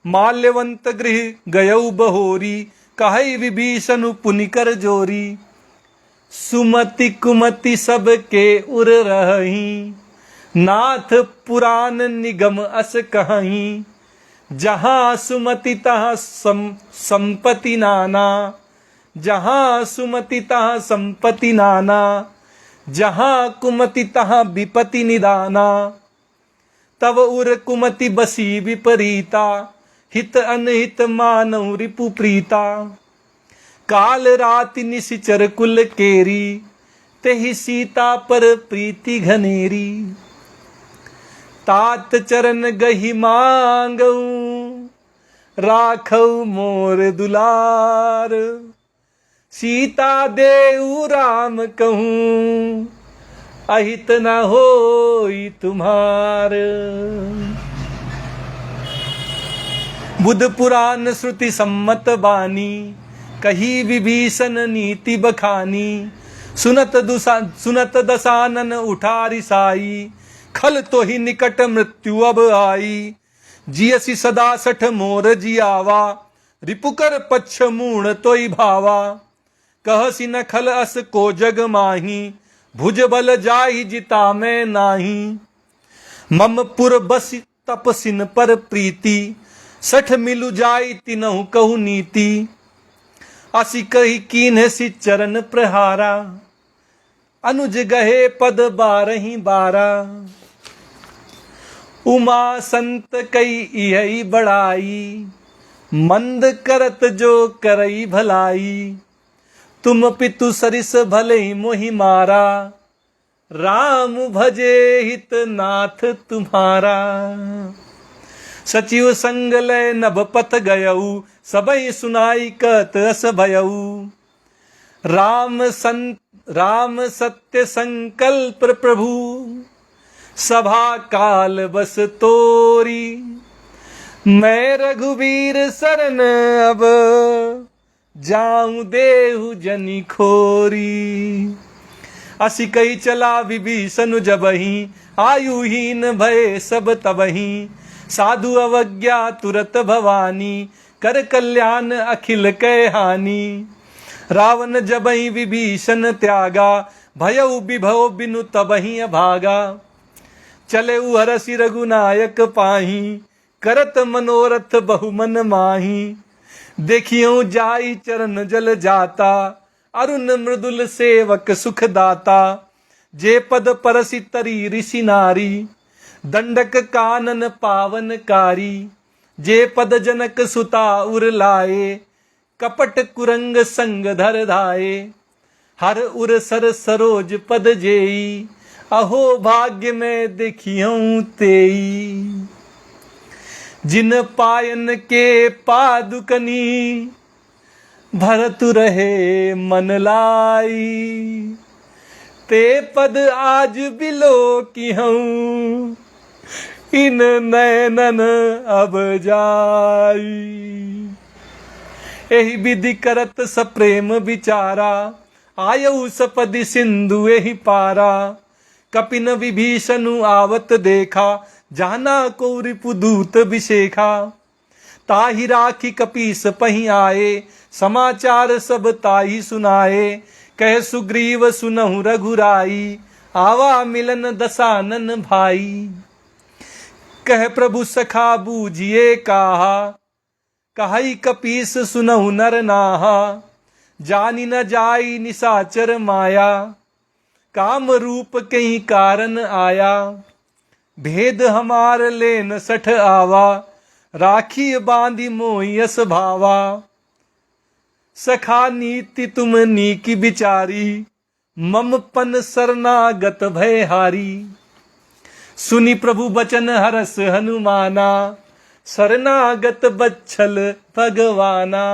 माल्यवंत गृह गयऊ बहोरी, कहई विभीषण पुनि कर जोरी। सुमति कुमति सब के उर रही, नाथ पुराण निगम अस कहीं। जहाँ सुमति तहाँ संपत्ति नाना, जहाँ सुमति तहाँ संपत्ति नाना। जहाँ कुमति तहाँ विपति निदाना। तब उर कुमति बसी विपरीता, हित अनहित मानव रिपु प्रीता। काल राति निशिचर कुल केरी, तेहि सीता पर प्रीति घनेरी। तात चरण गही मांगऊं, राखऊ मोर दुलार। सीता देऊ राम कहूँ, अहित न होई तुम्हार। बुध पुराण श्रुति सम्मत बानी, कही विभीषण नीति बखानी। सुनत दसानन उठा रिसाई, खल तो ही निकट मृत्यु अब आई। जियसी सदा 60 मोर जियावा, रिपुकर पक्ष मूण तोई भावा। कहसी न खल अस को जग माही, भुजबल जाहि जिता मैं नाही, मम पुर बस तपसिन पर प्रीति, सठ मिलु जाई तिनहु कहु नीति, असी कही कीन्ह सि चरण प्रहारा, अनुज गहे पद बारही बारा, उमा संत कई इहई बड़ाई, मंद करत जो करई भलाई, तुम पितु सरिस भले मोहि मारा, राम भजे हित नाथ तुम्हारा। सचिव संग लय नभ पथ गयऊ, सबई सुनाई कत अस भयऊ, राम सत्य संकल्प प्रभु, सभा काल बस तोरी, मैं रघुवीर शरण अब, जाऊं देहु जनि खोरी। असी कही चला विभीषण जबहि, आयुहीन भय सब तबहि, साधु अवज्ञा तुरत भवानी, कर कल्याण अखिल कै हानि। रावण जबहि विभीषण त्यागा, भयउ विभव बिनु तबहि अभागा, चले हरसि रघुनायक पाही, करत मनोरथ बहुमन माही। देखियो जाई चरण जल जाता, अरुण मृदुल सेवक सुख दाता, जे पद परसि तरी ऋषि नारी, दंडक कानन पावन कारी, जे पद जनक सुता उर लाए, कपट कुरंग संग धर धाये, हर उर सर सरोज पद जेई, अहो भाग्य में देखियों तेई। जिन पायन के पादुकनी, भरतु रहे मन लाई, ते पद आज बिलो की हूँ, इन नैनन अब जाई। एहि विधि करत सप्रेम विचारा, आयऊ सपदि सिंधु एहि पारा। कपिन विभीषणु आवत देखा, जाना को रिपुदूत विशेखा। ताहि राखी कपीस पही आए, समाचार सब ताहि सुनाए। कह सुग्रीव सुनहु रघुराई, आवा मिलन दसानन भाई। कह प्रभु सखा बूझिए काहा, कहाई कपीस सुनहु नर नाहा। जानी न जाई निसाचर माया, काम रूप कहीं कारण आया। भेद हमार लेन सठ आवा, राखी बांधी मोहि यस भावा। सखा नीति तुम नीकी बिचारी, मम पन शरणागत भय हारी। सुनि प्रभु बचन हरस हनुमाना, शरणागत बच्छल भगवाना।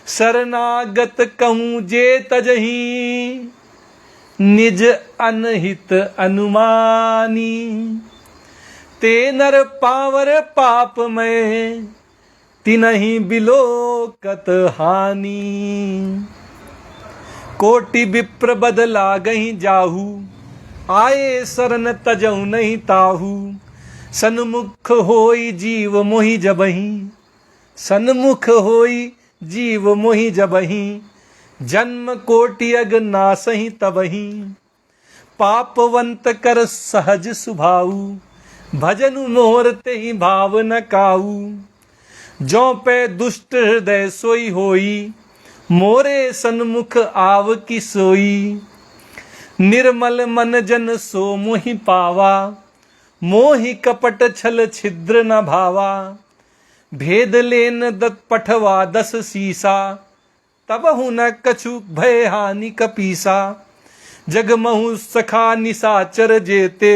शरणागत कहूँ जे तजही, निज अनहित अनुमानी। ते नर पावर पाप में, तिनहि बिलोकत हानि। कोटि विप्र बदला गही जाहू, आए शरण तजहु नहीं ताहू। सन्मुख होई जीव मोहि जबहि, सन्मुख होई जीव मोहि जबहि। जन्म कोटि अग नासहि तबहि, पापवंत कर सहज सुभाऊ। भजनु मोर तेहि भाव न काऊ। जो पे दुष्ट हृदय सोई होई, मोरे सन्मुख आव की सोई। निर्मल मन जन सो मोहि पावा, मोहि कपट छल छिद्र न भावा। भेद लेन दत पठवा दस सीसा, तबहु न कछु भय हानि कपीसा। जगमहु सखा निसाचर जेते,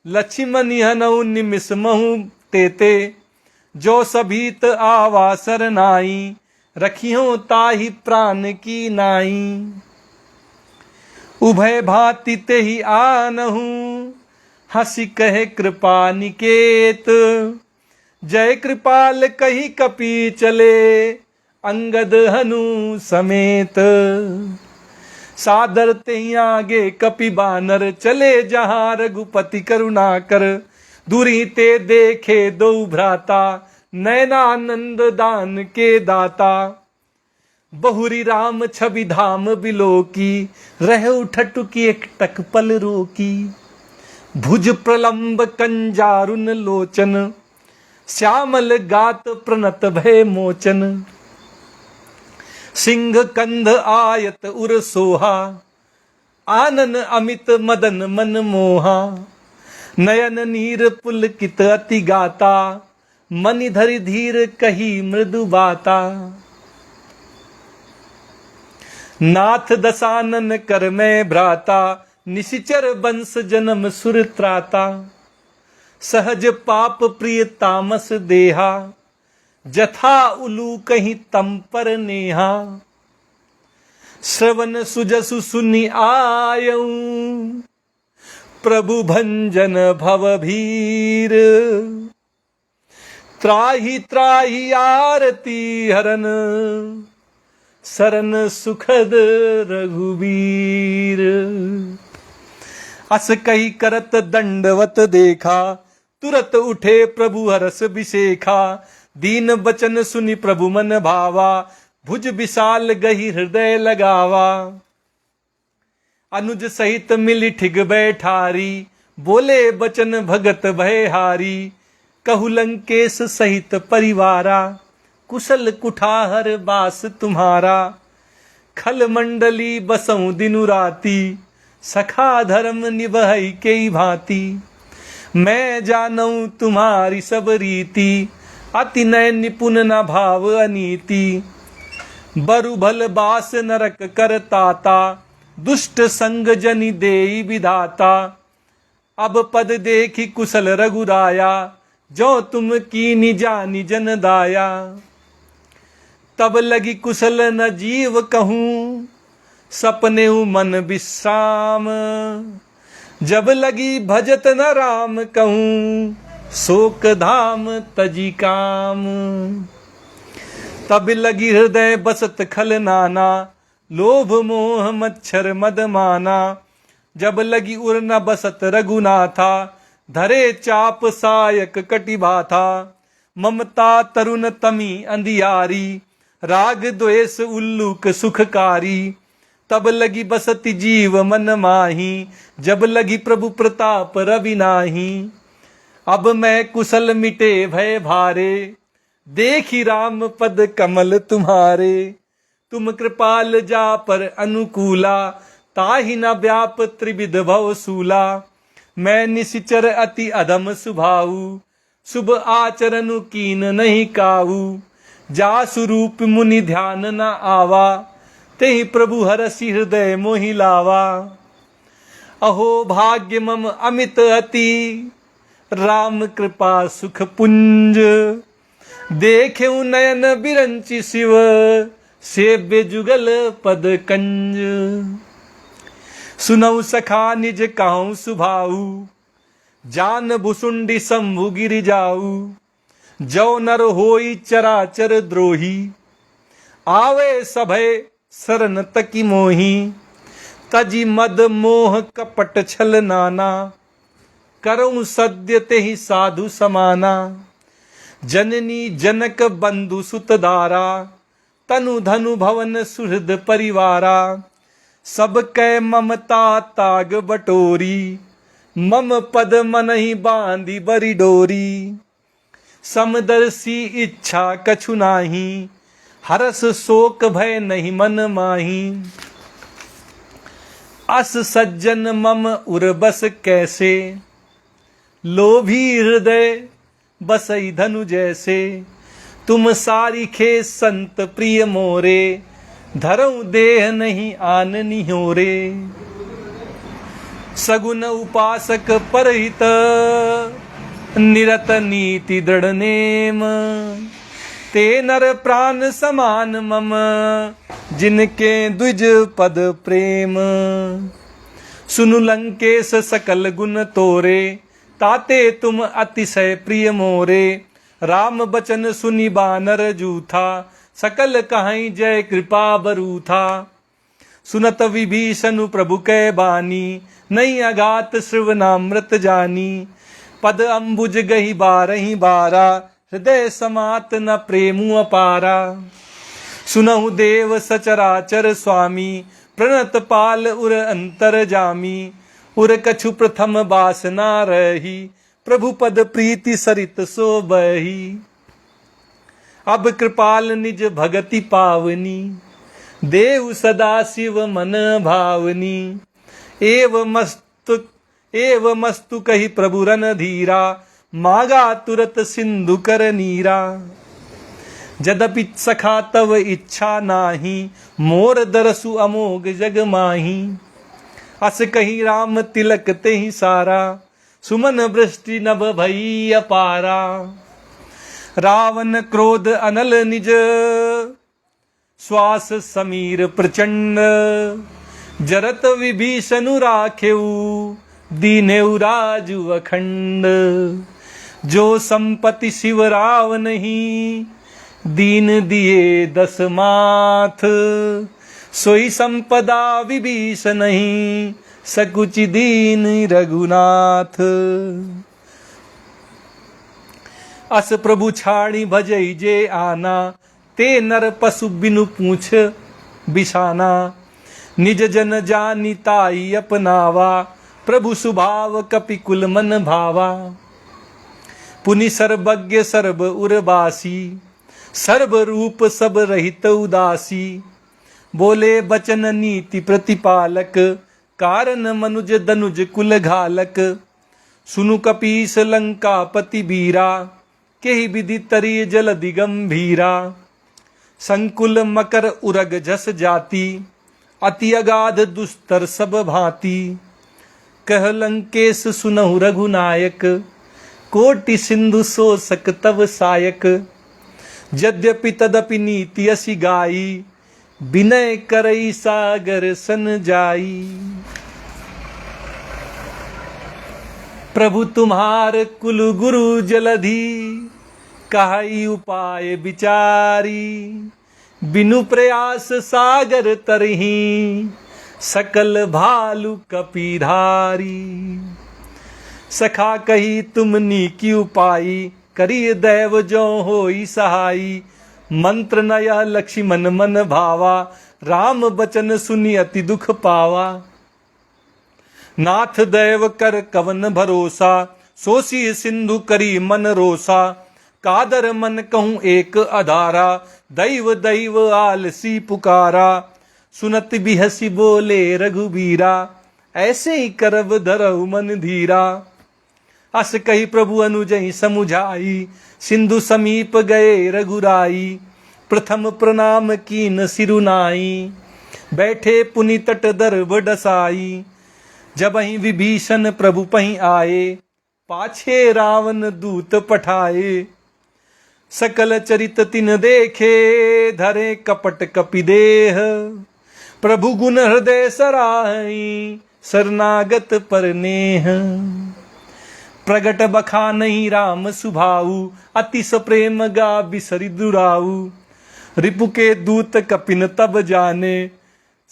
लक्ष्मण हनऊ निमिष महु तेते। जो सभीत आवा सरनाई, रखियो ताहि प्राण की नाई। उभय भांति तेहि आनहु, हंसी कहे कृपा निकेत। जय कृपाल कही कपी चले, अंगद हनु समेत। सादर तेहि आगे कपि बानर, चले जहाँ रघुपति करुणा कर। दूरी ते देखे दो भ्राता, नैनानंद दान के दाता। बहुरी राम छवि धाम बिलोकी, रह उठटु की एक टक पल रोकी। भुज प्रलंब कंजारुन लोचन, श्यामल गात प्रणत भय मोचन। सिंह कंध आयत उर सोहा, आनन अमित मदन मन मोहा। नयन नीर पुलकित अति गाता, मनि धरि धीर कही मृदु बाता। नाथ दसानन कर मैं भ्राता, निशिचर वंश जन्म सुर त्राता। सहज पाप प्रिय तामस देहा, जथा उलू कहीं तम पर नेहा। श्रवण सुजसु सुनि आयऊ, प्रभु भंजन भव भीर। त्राहि त्राहि आरती हरन, सरन सुखद रघुबीर। अस कही करत दंडवत देखा, तुरत उठे प्रभु हरस बिसेखा। दीन बचन सुनि प्रभु मन भावा, भुज विशाल गही हृदय लगावा। अनुज सहित मिली ठिग बैठारी, बोले बचन भगत भय हारी। कहु लंकेश सहित परिवारा, कुशल कुठाहर बास तुम्हारा। खल मंडली बसऊं दिनु राती, सखा धर्म निभई के भांति। मैं जानऊं तुम्हारी सब रीति, अति नय निपुण न भाव अनीति। बरु भल बास नरक कर ताता, दुष्ट संग जनि देई विधाता। अब पद देखी कुशल रघुराया, जो तुम कीनी जानी जन दाया। तब लगी कुशल न जीव कहूँ, सपने मन विश्राम। जब लगी भजत न राम कहूँ, शोक धाम तजी काम। तब लगी हृदय बसत खल नाना, लोभ मोह मच्छर मद माना। जब लगी उर न बसत रघुनाथा, धरे चाप सायक कटिबा था। ममता तरुण तमी अंधियारी, राग द्वेष उल्लूक सुखकारी। तब लगी बसती जीव मन माही, जब लगी प्रभु प्रताप रवि नाही। अब मैं कुशल मिटे भय भारे, देखी राम पद कमल तुम्हारे। तुम कृपाल जा पर अनुकूला, ताहि न व्याप त्रिविध भव सूला। मैं निशिचर अति अधम सुभाऊ, शुभ आचरण कीन नहीं काऊ। जासु रूप मुनि ध्यान न आवा, तेहि प्रभु हरसि हृदय मोहि लावा। अहो भाग्य मम अमित अति, राम कृपा सुख पुंज। देखेऊ नयन बिरंचि शिव, सेव्य जुगल पद कंज। सुनऊ सखा निज कहूँ सुभाऊ, जान भुसुंडी शंभु गिरि जाऊ। जो नर होई चराचर द्रोही, आवे सभय शरण तकी मोही। तजी मद मोह कपट छल नाना, करऊं सद्य तेहि साधु समाना। जननी जनक बंधु सुत दारा, तनु धनु भवन सुहृद परिवारा। सब कै ममता ताग बटोरी, मम पद मनहि बांधी बरी डोरी। समदर्शी इच्छा कछु नाही, हरस शोक भय नहीं मन माही। अस सज्जन मम उर बस कैसे, लोभी हृदय बसई धनु जैसे। तुम सारिखे संत प्रिय मोरे, धरऊं देह नहीं आन निहोरे। सगुन उपासक परहित, निरत नीति दृढ़ नेम। ते नर प्राण समान मम, जिनके द्विज पद प्रेम। सुनु लंकेश सकल गुण तोरे, ताते तुम अतिशय प्रिय मोरे। राम बचन सुनि बानर जूथा, सकल कहाई जय कृपा बरूथा। सुनत विभीषण प्रभु कै बानी, नहीं अगात श्रवणामृत जानी। पद अम्बुज गही बारही बारा, हृदय समात न प्रेमु अपारा। सुनहु देव सचराचर स्वामी, प्रणत पाल उर अंतर जामी। उर कछु प्रथम बासना रही, प्रभु पद प्रीति सरित सो बही। अब कृपाल निज भगति पावनी, देव सदा शिव मन भावनी। एव मस्तु कही प्रभु रन धीरा, मागा तुरत सिंधु कर नीरा। जदपि सखा तव इच्छा नाही, मोर दरसु अमोघ जग माही। अस कही राम तिलक तेहि सारा, सुमन वृष्टि नभ भई अपारा। रावण क्रोध अनल निज, श्वास समीर प्रचंड। जरत विभीषणु राखेऊ, दीनेऊ राजु अखंड। जो संपत्ति शिव राव नहीं, दीन दिए दस माथ। सोई संपदा विभीषण नहीं, सकुचि दीन रघुनाथ। अस प्रभु छाड़ी भजई जे आना, ते नर पशु बिनु पूछ बिछाना। निज जन जानी ताई अपनावा, प्रभु सुभाव कपि कुल मन भावा। पुनि सर्वज्ञ सर्व उर्वासी, सर्व रूप सब रहित उदासी। बोले बचन नीति प्रतिपालक, कारण मनुज दनुज कुल घालक। सुनु कपीस लंका पति बीरा, केहि विधि तरी जल दिगंभीरा। संकुल मकर उरग जस जाति, अति अगाध दुस्तर सब भांति। कह लंकेश सुनहु रघुनायक, कोटि सिंधु शोषक तव सायक। यद्यपि तदपि नीति असि गाई, विनय करई सागर सन जाई। प्रभु तुम्हार कुल गुरु जलधि, काई उपाय विचारी। बिनु प्रयास सागर तरही, सकल भालु कपीधारी। सखा कही तुमनी की उपाई, करिय दैव जो होई सहाई। मंत्र नया लक्ष्मण मन भावा, राम बचन सुनि अति दुख पावा। नाथ दैव कर कवन भरोसा, सोसी सिंधु करी मन रोसा। कादर मन कहूँ एक अधारा, दैव दैव आलसी पुकारा। सुनत बिहसी बोले रघुबीरा, ऐसे ही करब धरहु मन धीरा। अस कही प्रभु अनुजहि समुझाई, सिंधु समीप गए रघुराई। प्रथम प्रणाम कीन सिरुनाई, बैठे पुनि तट दर्भ डसाई। जबहि विभीषण प्रभु पहीं आए, पाछे रावण दूत पठाए। सकल चरित तिन देखे, धरे कपट कपि देह। प्रभु गुण हृदय सराही, शरणागत पर नेह। प्रगट बखानहि राम सुभाऊ, अतिश प्रेम गा बिसरि दुराऊ। रिपु के दूत कपिन तब जाने,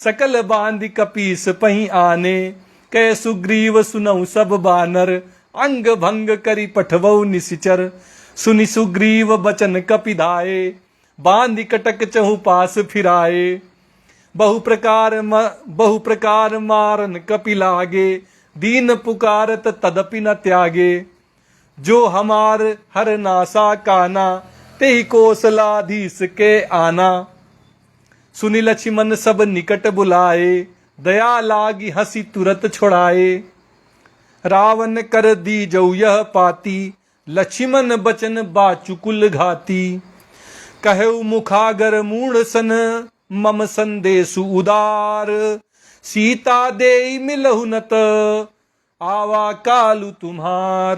सकल बांधि कपीस पहीं आने। कै सुग्रीव सुनऊ सब बानर, अंग भंग करी पठवऊ निशिचर। सुनि सुग्रीव बचन कपिधाए, बांधि कटक चहु पास फिराए। बहु प्रकार मारन कपि लागे, दीन पुकारत तदपि न त्यागे। जो हमार हर नासा काना, तेहि कौशलाधीश के आना। सुनि लक्ष्मण सब निकट बुलाए, दया लागी हंसी तुरत छुड़ाए। रावण कर दी जऊ यह पाती, लक्ष्मण बचन बाचुकुल घाती। कहु मुखागर मूढ़ सन, मम संदेशु उदार। सीता देई मिलहु नत, आवा कालु तुम्हार।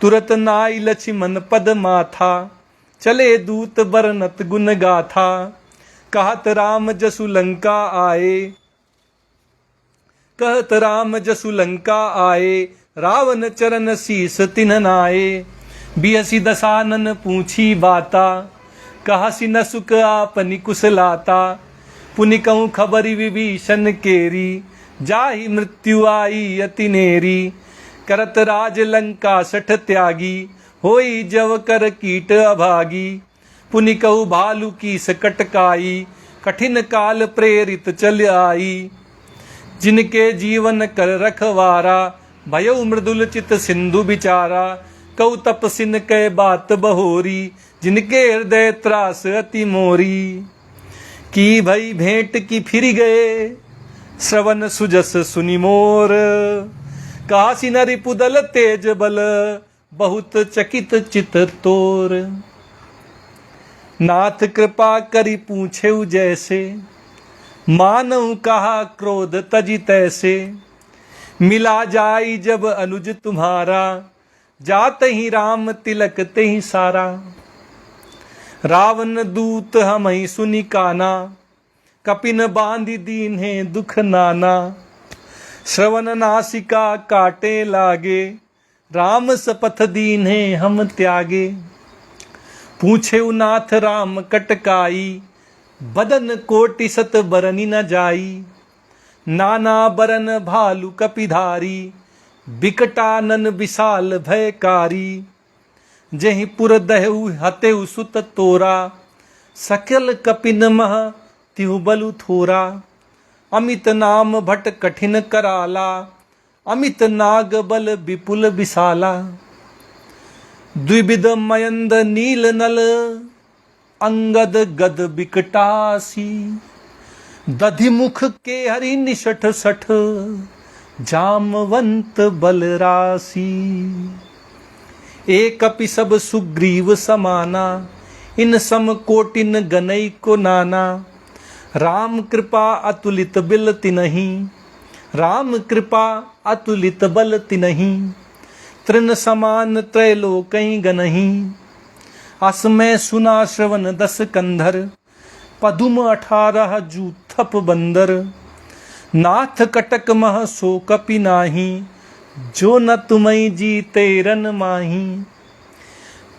तुरत नाई लक्ष्मण पद माथा, चले दूत बरनत गुण गाथा। कहत राम जसु लंका आए, कहत राम जसु लंका आए। रावण चरण शीस तिन्ह नाए। बिहसी दसानन पूछी बाता, कहसी न सुख आपनि कुशलाता। पुनि कहूँ खबरि विभीषण केरी, जाहि मृत्यु आई अति नेरी। करत राज लंका सठ त्यागी, होई जव कर कीट अभागी। पुनि कहु भालू की सकटकाई, कठिन काल प्रेरित चल आई। जिनके जीवन कर रखवारा, भयउ मृदुल चित सिंधु बिचारा। कहु तपसिन कै बात बहोरी, जिनके हृदय त्रास अति मोरी। की भई भेंट की फिर गए, श्रवण सुजस सुनि मोर। काशी न रिपुदल तेज बल, बहुत चकित चित तोर। नाथ कृपा करी पूछे जैसे, मानऊ कहा क्रोध तजी तैसे। मिला जाई जब अनुज तुम्हारा, जात ही राम तिलक ते ही सारा। रावण दूत हमहि सुनि काना, कपिन बांधि दीन्हे दुख नाना। श्रवण नासिका काटे लागे, राम सपथ दीन्हे हम त्यागे। पूछे नाथ राम कटकाई, बदन कोटि सत बरनी न जाई। नाना बरन भालू कपिधारी, बिकटानन विशाल भयकारी। जहि पुर दहु हतेउ सुत तोरा, सकल कपिन मह तिहु बलु थोरा। अमित नाम भट कठिन कराला, अमित नाग बल विपुल विशाला। द्विविध मयंद नील नल, अंगद गद बिकटासी। दधिमुख के हरि निषठ सठ, जामवंत बलरासी। एक कपि सब सुग्रीव समाना, इन सम कोटिन गनई को नाना। राम कृपा अतुलित बिल तिनहि, राम कृपा अतुलित बल तिनहि। तृण समान त्रैलोकहि गनहि, असमय सुना श्रवण दस कंधर। पदुम 18 जूथप बंदर। नाथ कटक मह सो कपि नाही, जो न तुमई जीते रन माही।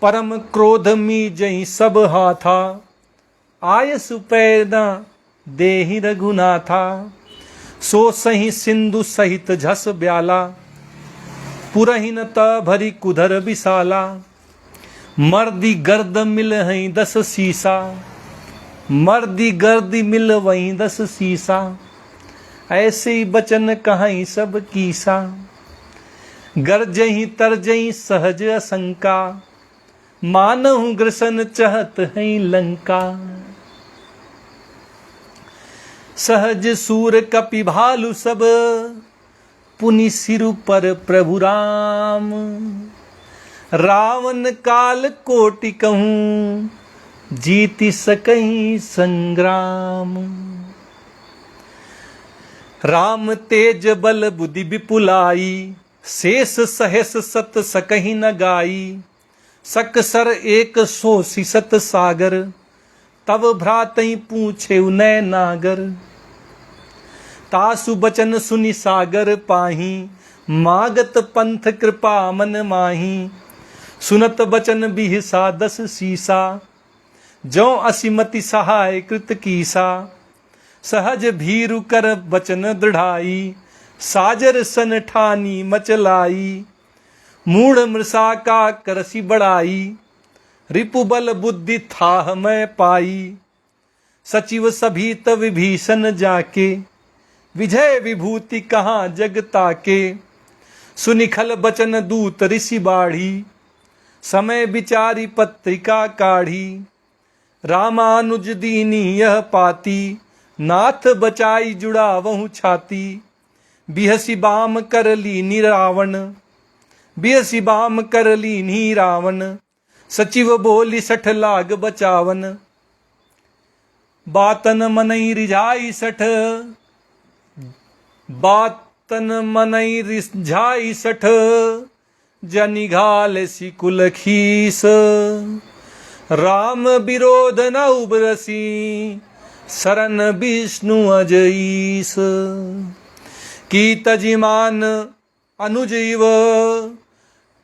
परम क्रोध मी जई सब हाथा, आयस पैदा देहि रघुनाथा। सो सही सिंधु सहित झस ब्याला, पुरहिन त भरी कुधर विशाला। मर्दी गर्द मिल हई 10 सीसा, मर्दी गर्दी मिल वहीं 10 सीसा। ऐसे ही बचन कहीं सब कीसा, गरजही तरजही सहज असंका। मानहु ग्रसन चहत है लंका। सहज सूर कपि भालु सब, पुनि सिरु पर प्रभु राम। रावण काल कोटि कहूँ, जीति सकहीं संग्राम। राम तेज बल बुद्धि विपुलाई, शेष सहेस सत सकहीं न गाई। सकसर 100 सत सागर, तब भ्रातई पूछे उनय नागर। तासु बचन सुनि सागर पाही, मागत पंथ कृपा मन माही। सुनत बचन बिहसा 10 सीसा, जो असिमति सहाय कृत कीसा। सहज भीरु कर बचन दृढ़ाई, साजर सन ठानी मचलाई। मूढ़ मृषा का करसी बढ़ाई, रिपु बल बुद्धि थाह मैं पाई। सचिव सभीत विभीषण जाके, विजय विभूति कहाँ जग ताके। सुनिखल बचन दूत ऋषि बाढ़ी, समय विचारी पत्रिका काढ़ी। रामानुज दीनी यह पाती, नाथ बचाई जुड़ावहु छाती। बिहसी बाम कर लीनी रावण, बिहसी बाम कर लीनी रावण। सचिव बोली 60 लाग बचावन, बातन मनई रिझाई 60। बातन मनई रिझाई 60, जनिघाल सिकुल खीस। राम विरोध न उबरसी, शरण विष्णु अजईस। की तजिमान अनुजीव,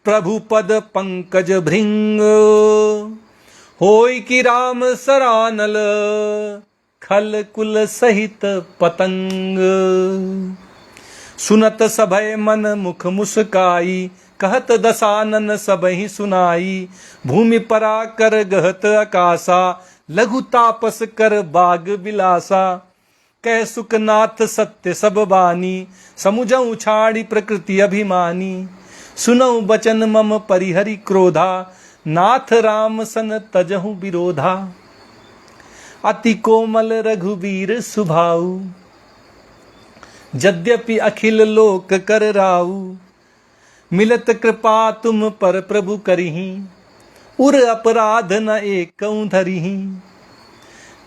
प्रभु पद पंकज भृंग। होय कि राम सरानल, खल कुल सहित पतंग। सुनत सभय मन मुख मुस्काई, कहत दसानन सबहि सुनाई, भूमि परा कर गहत आकाशा, लघु तापस कर बाग बिलासा। कह सुखनाथ सत्य सब बानी, समुझऊ छाड़ी प्रकृति अभिमानी। सुनऊ बचन मम परिहरि क्रोधा, नाथ राम सन तजहु विरोधा। अति कोमल रघुवीर सुभाऊ, यद्यपि अखिल लोक कर राऊ। मिलत कृपा तुम पर प्रभु करिहि, उर अपराध न एकऊं धरिहि।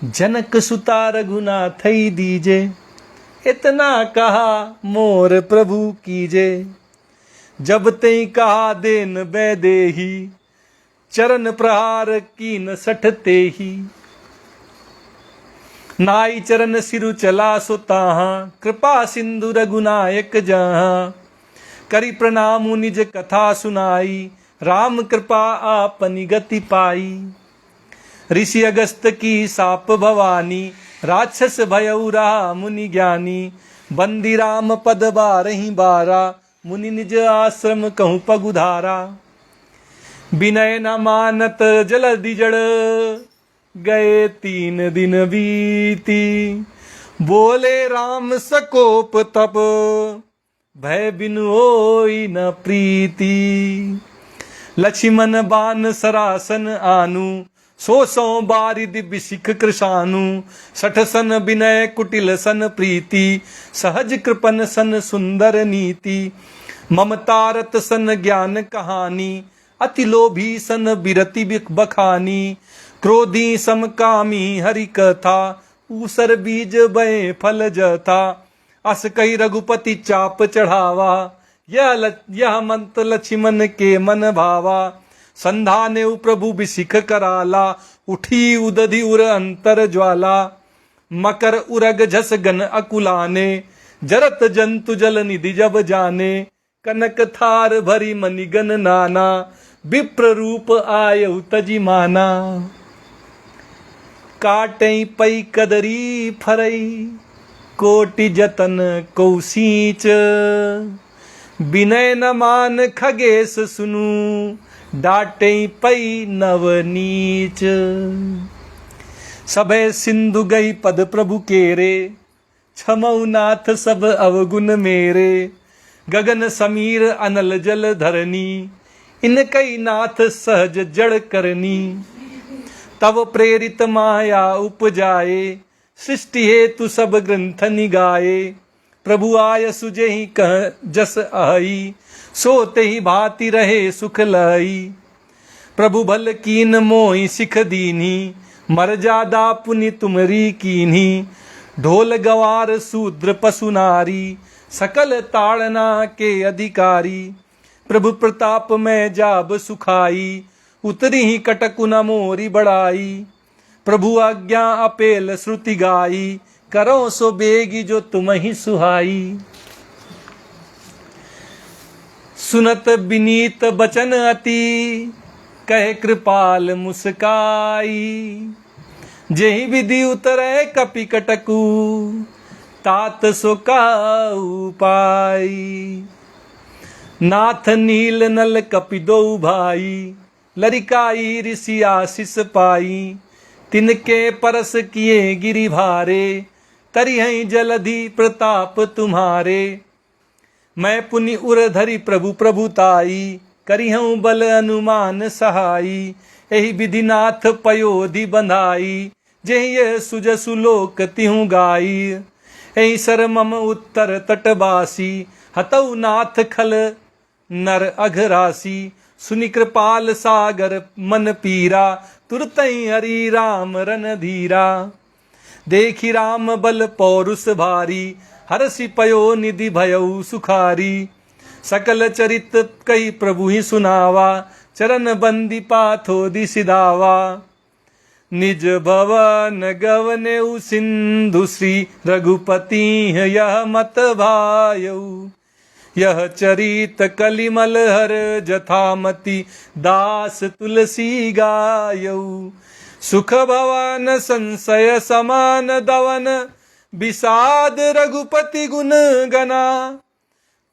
जनक सुता रघुनाथ दीजे, इतना कहा मोर प्रभु कीजे। जब ते कहा देन बैदेही, चरण प्रहार कीन सठते ही। नाई चरण सिरु चला सुताहा, कृपा सिंधु रघुनायक जहाँ। करी प्रणाम निज कथा सुनाई, राम कृपा आपनी गति पाई। ऋषि अगस्त की साप भवानी, राक्षस भयउ रहा मुनि ज्ञानी। बंदी राम पद बारहि बारा, मुनि निज आश्रम कहूँ पगुधारा। विनय न मानत जलधि जड़, गए 3 दिन बीती। बोले राम सकोप तप, भय बिनु होई न प्रीति। लक्ष्मण बान सरासन आनु, 100 बारिदि बिसिख कृशानु। 60 सन विनय कुटिल सन प्रीति, सहज कृपन सन सुंदर नीति। ममतारत सन ज्ञान कहानी, अति लोभी सन बिरति बखानी। क्रोधी समकामी हरि कथा, ऊसर बीज बय फल जथा। अस कही रघुपति चाप चढ़ावा, यह मंत्र लक्ष्मण के मन भावा। संधाने प्रभु बिसिख कराला, उठी उदधि उर अंतर ज्वाला। मकर उरग झस गन अकुलाने, जरत जंतु जल निधि जब जाने। कनक थार भरी मणिगन नाना, विप्र रूप आयु तजि माना। काटई पई कदरी फरई, कोटि जतन कौसीच। विनय न मान खगेश सुनु, डाटे पई नवनीच। सबे सिंधु गई पद प्रभु केरे, क्षमऊ नाथ सब अवगुण मेरे। गगन समीर अनल जल धरनी, इनकई नाथ सहज जड़ करनी। तब प्रेरित माया उपजाए, सृष्टि हेतु सब ग्रंथ निगाए। प्रभु आय सुजहि कह जस अहि, सोते ही भांति रहे सुख लई। प्रभु भल कीन मोहि सिख दीनी, मर्यादा पुनि तुमरी कीन्ही। ढोल गवार शूद्र पशु नारी, सकल ताड़ना के अधिकारी। प्रभु प्रताप में जाब सुखाई, उतरी ही कटकु न मोरी बढ़ाई। प्रभु आज्ञा अपेल श्रुति गाई, करो सो बेगी जो तुम ही सुहाई। सुनत विनीत बचन अति, कहे कृपाल मुस्काई। जेहि विधि उतरे कपि कटकु, तात सो काऊ पाई। नाथ नील नल कपि दो भाई, लरिकाई ऋषि आशीष पाई। तिनके परस किए गिरि भारे, तरिहै जलधि प्रताप तुम्हारे। मैं पुनि उर धरि प्रभु प्रभुताई, करिहूँ बल अनुमान सहाई। एहि विधि नाथ पयोधि बंधाई, जेहि यह सुजसु लोक तिहु गाई। एहि सर मम उत्तर तटवासी, हतौ नाथ खल नर अघरासी। सुनि कृपाल सागर मन पीरा, तुरतहि हरि राम रन धीरा। देखि राम बल पौरुष भारी, हरषि पयो निधि भयउ सुखारी। सकल चरित कई प्रभु ही सुनावा, चरण बंदी पाथोदि सिधावा। निज भवन गवनेउ सिंधु श्री रघुपति यह मत भायउ। यह चरित कलिमल हर जथामति, दास तुलसी गायउ। सुख भवन संशय समान दवन, विषाद रघुपति गुण गना।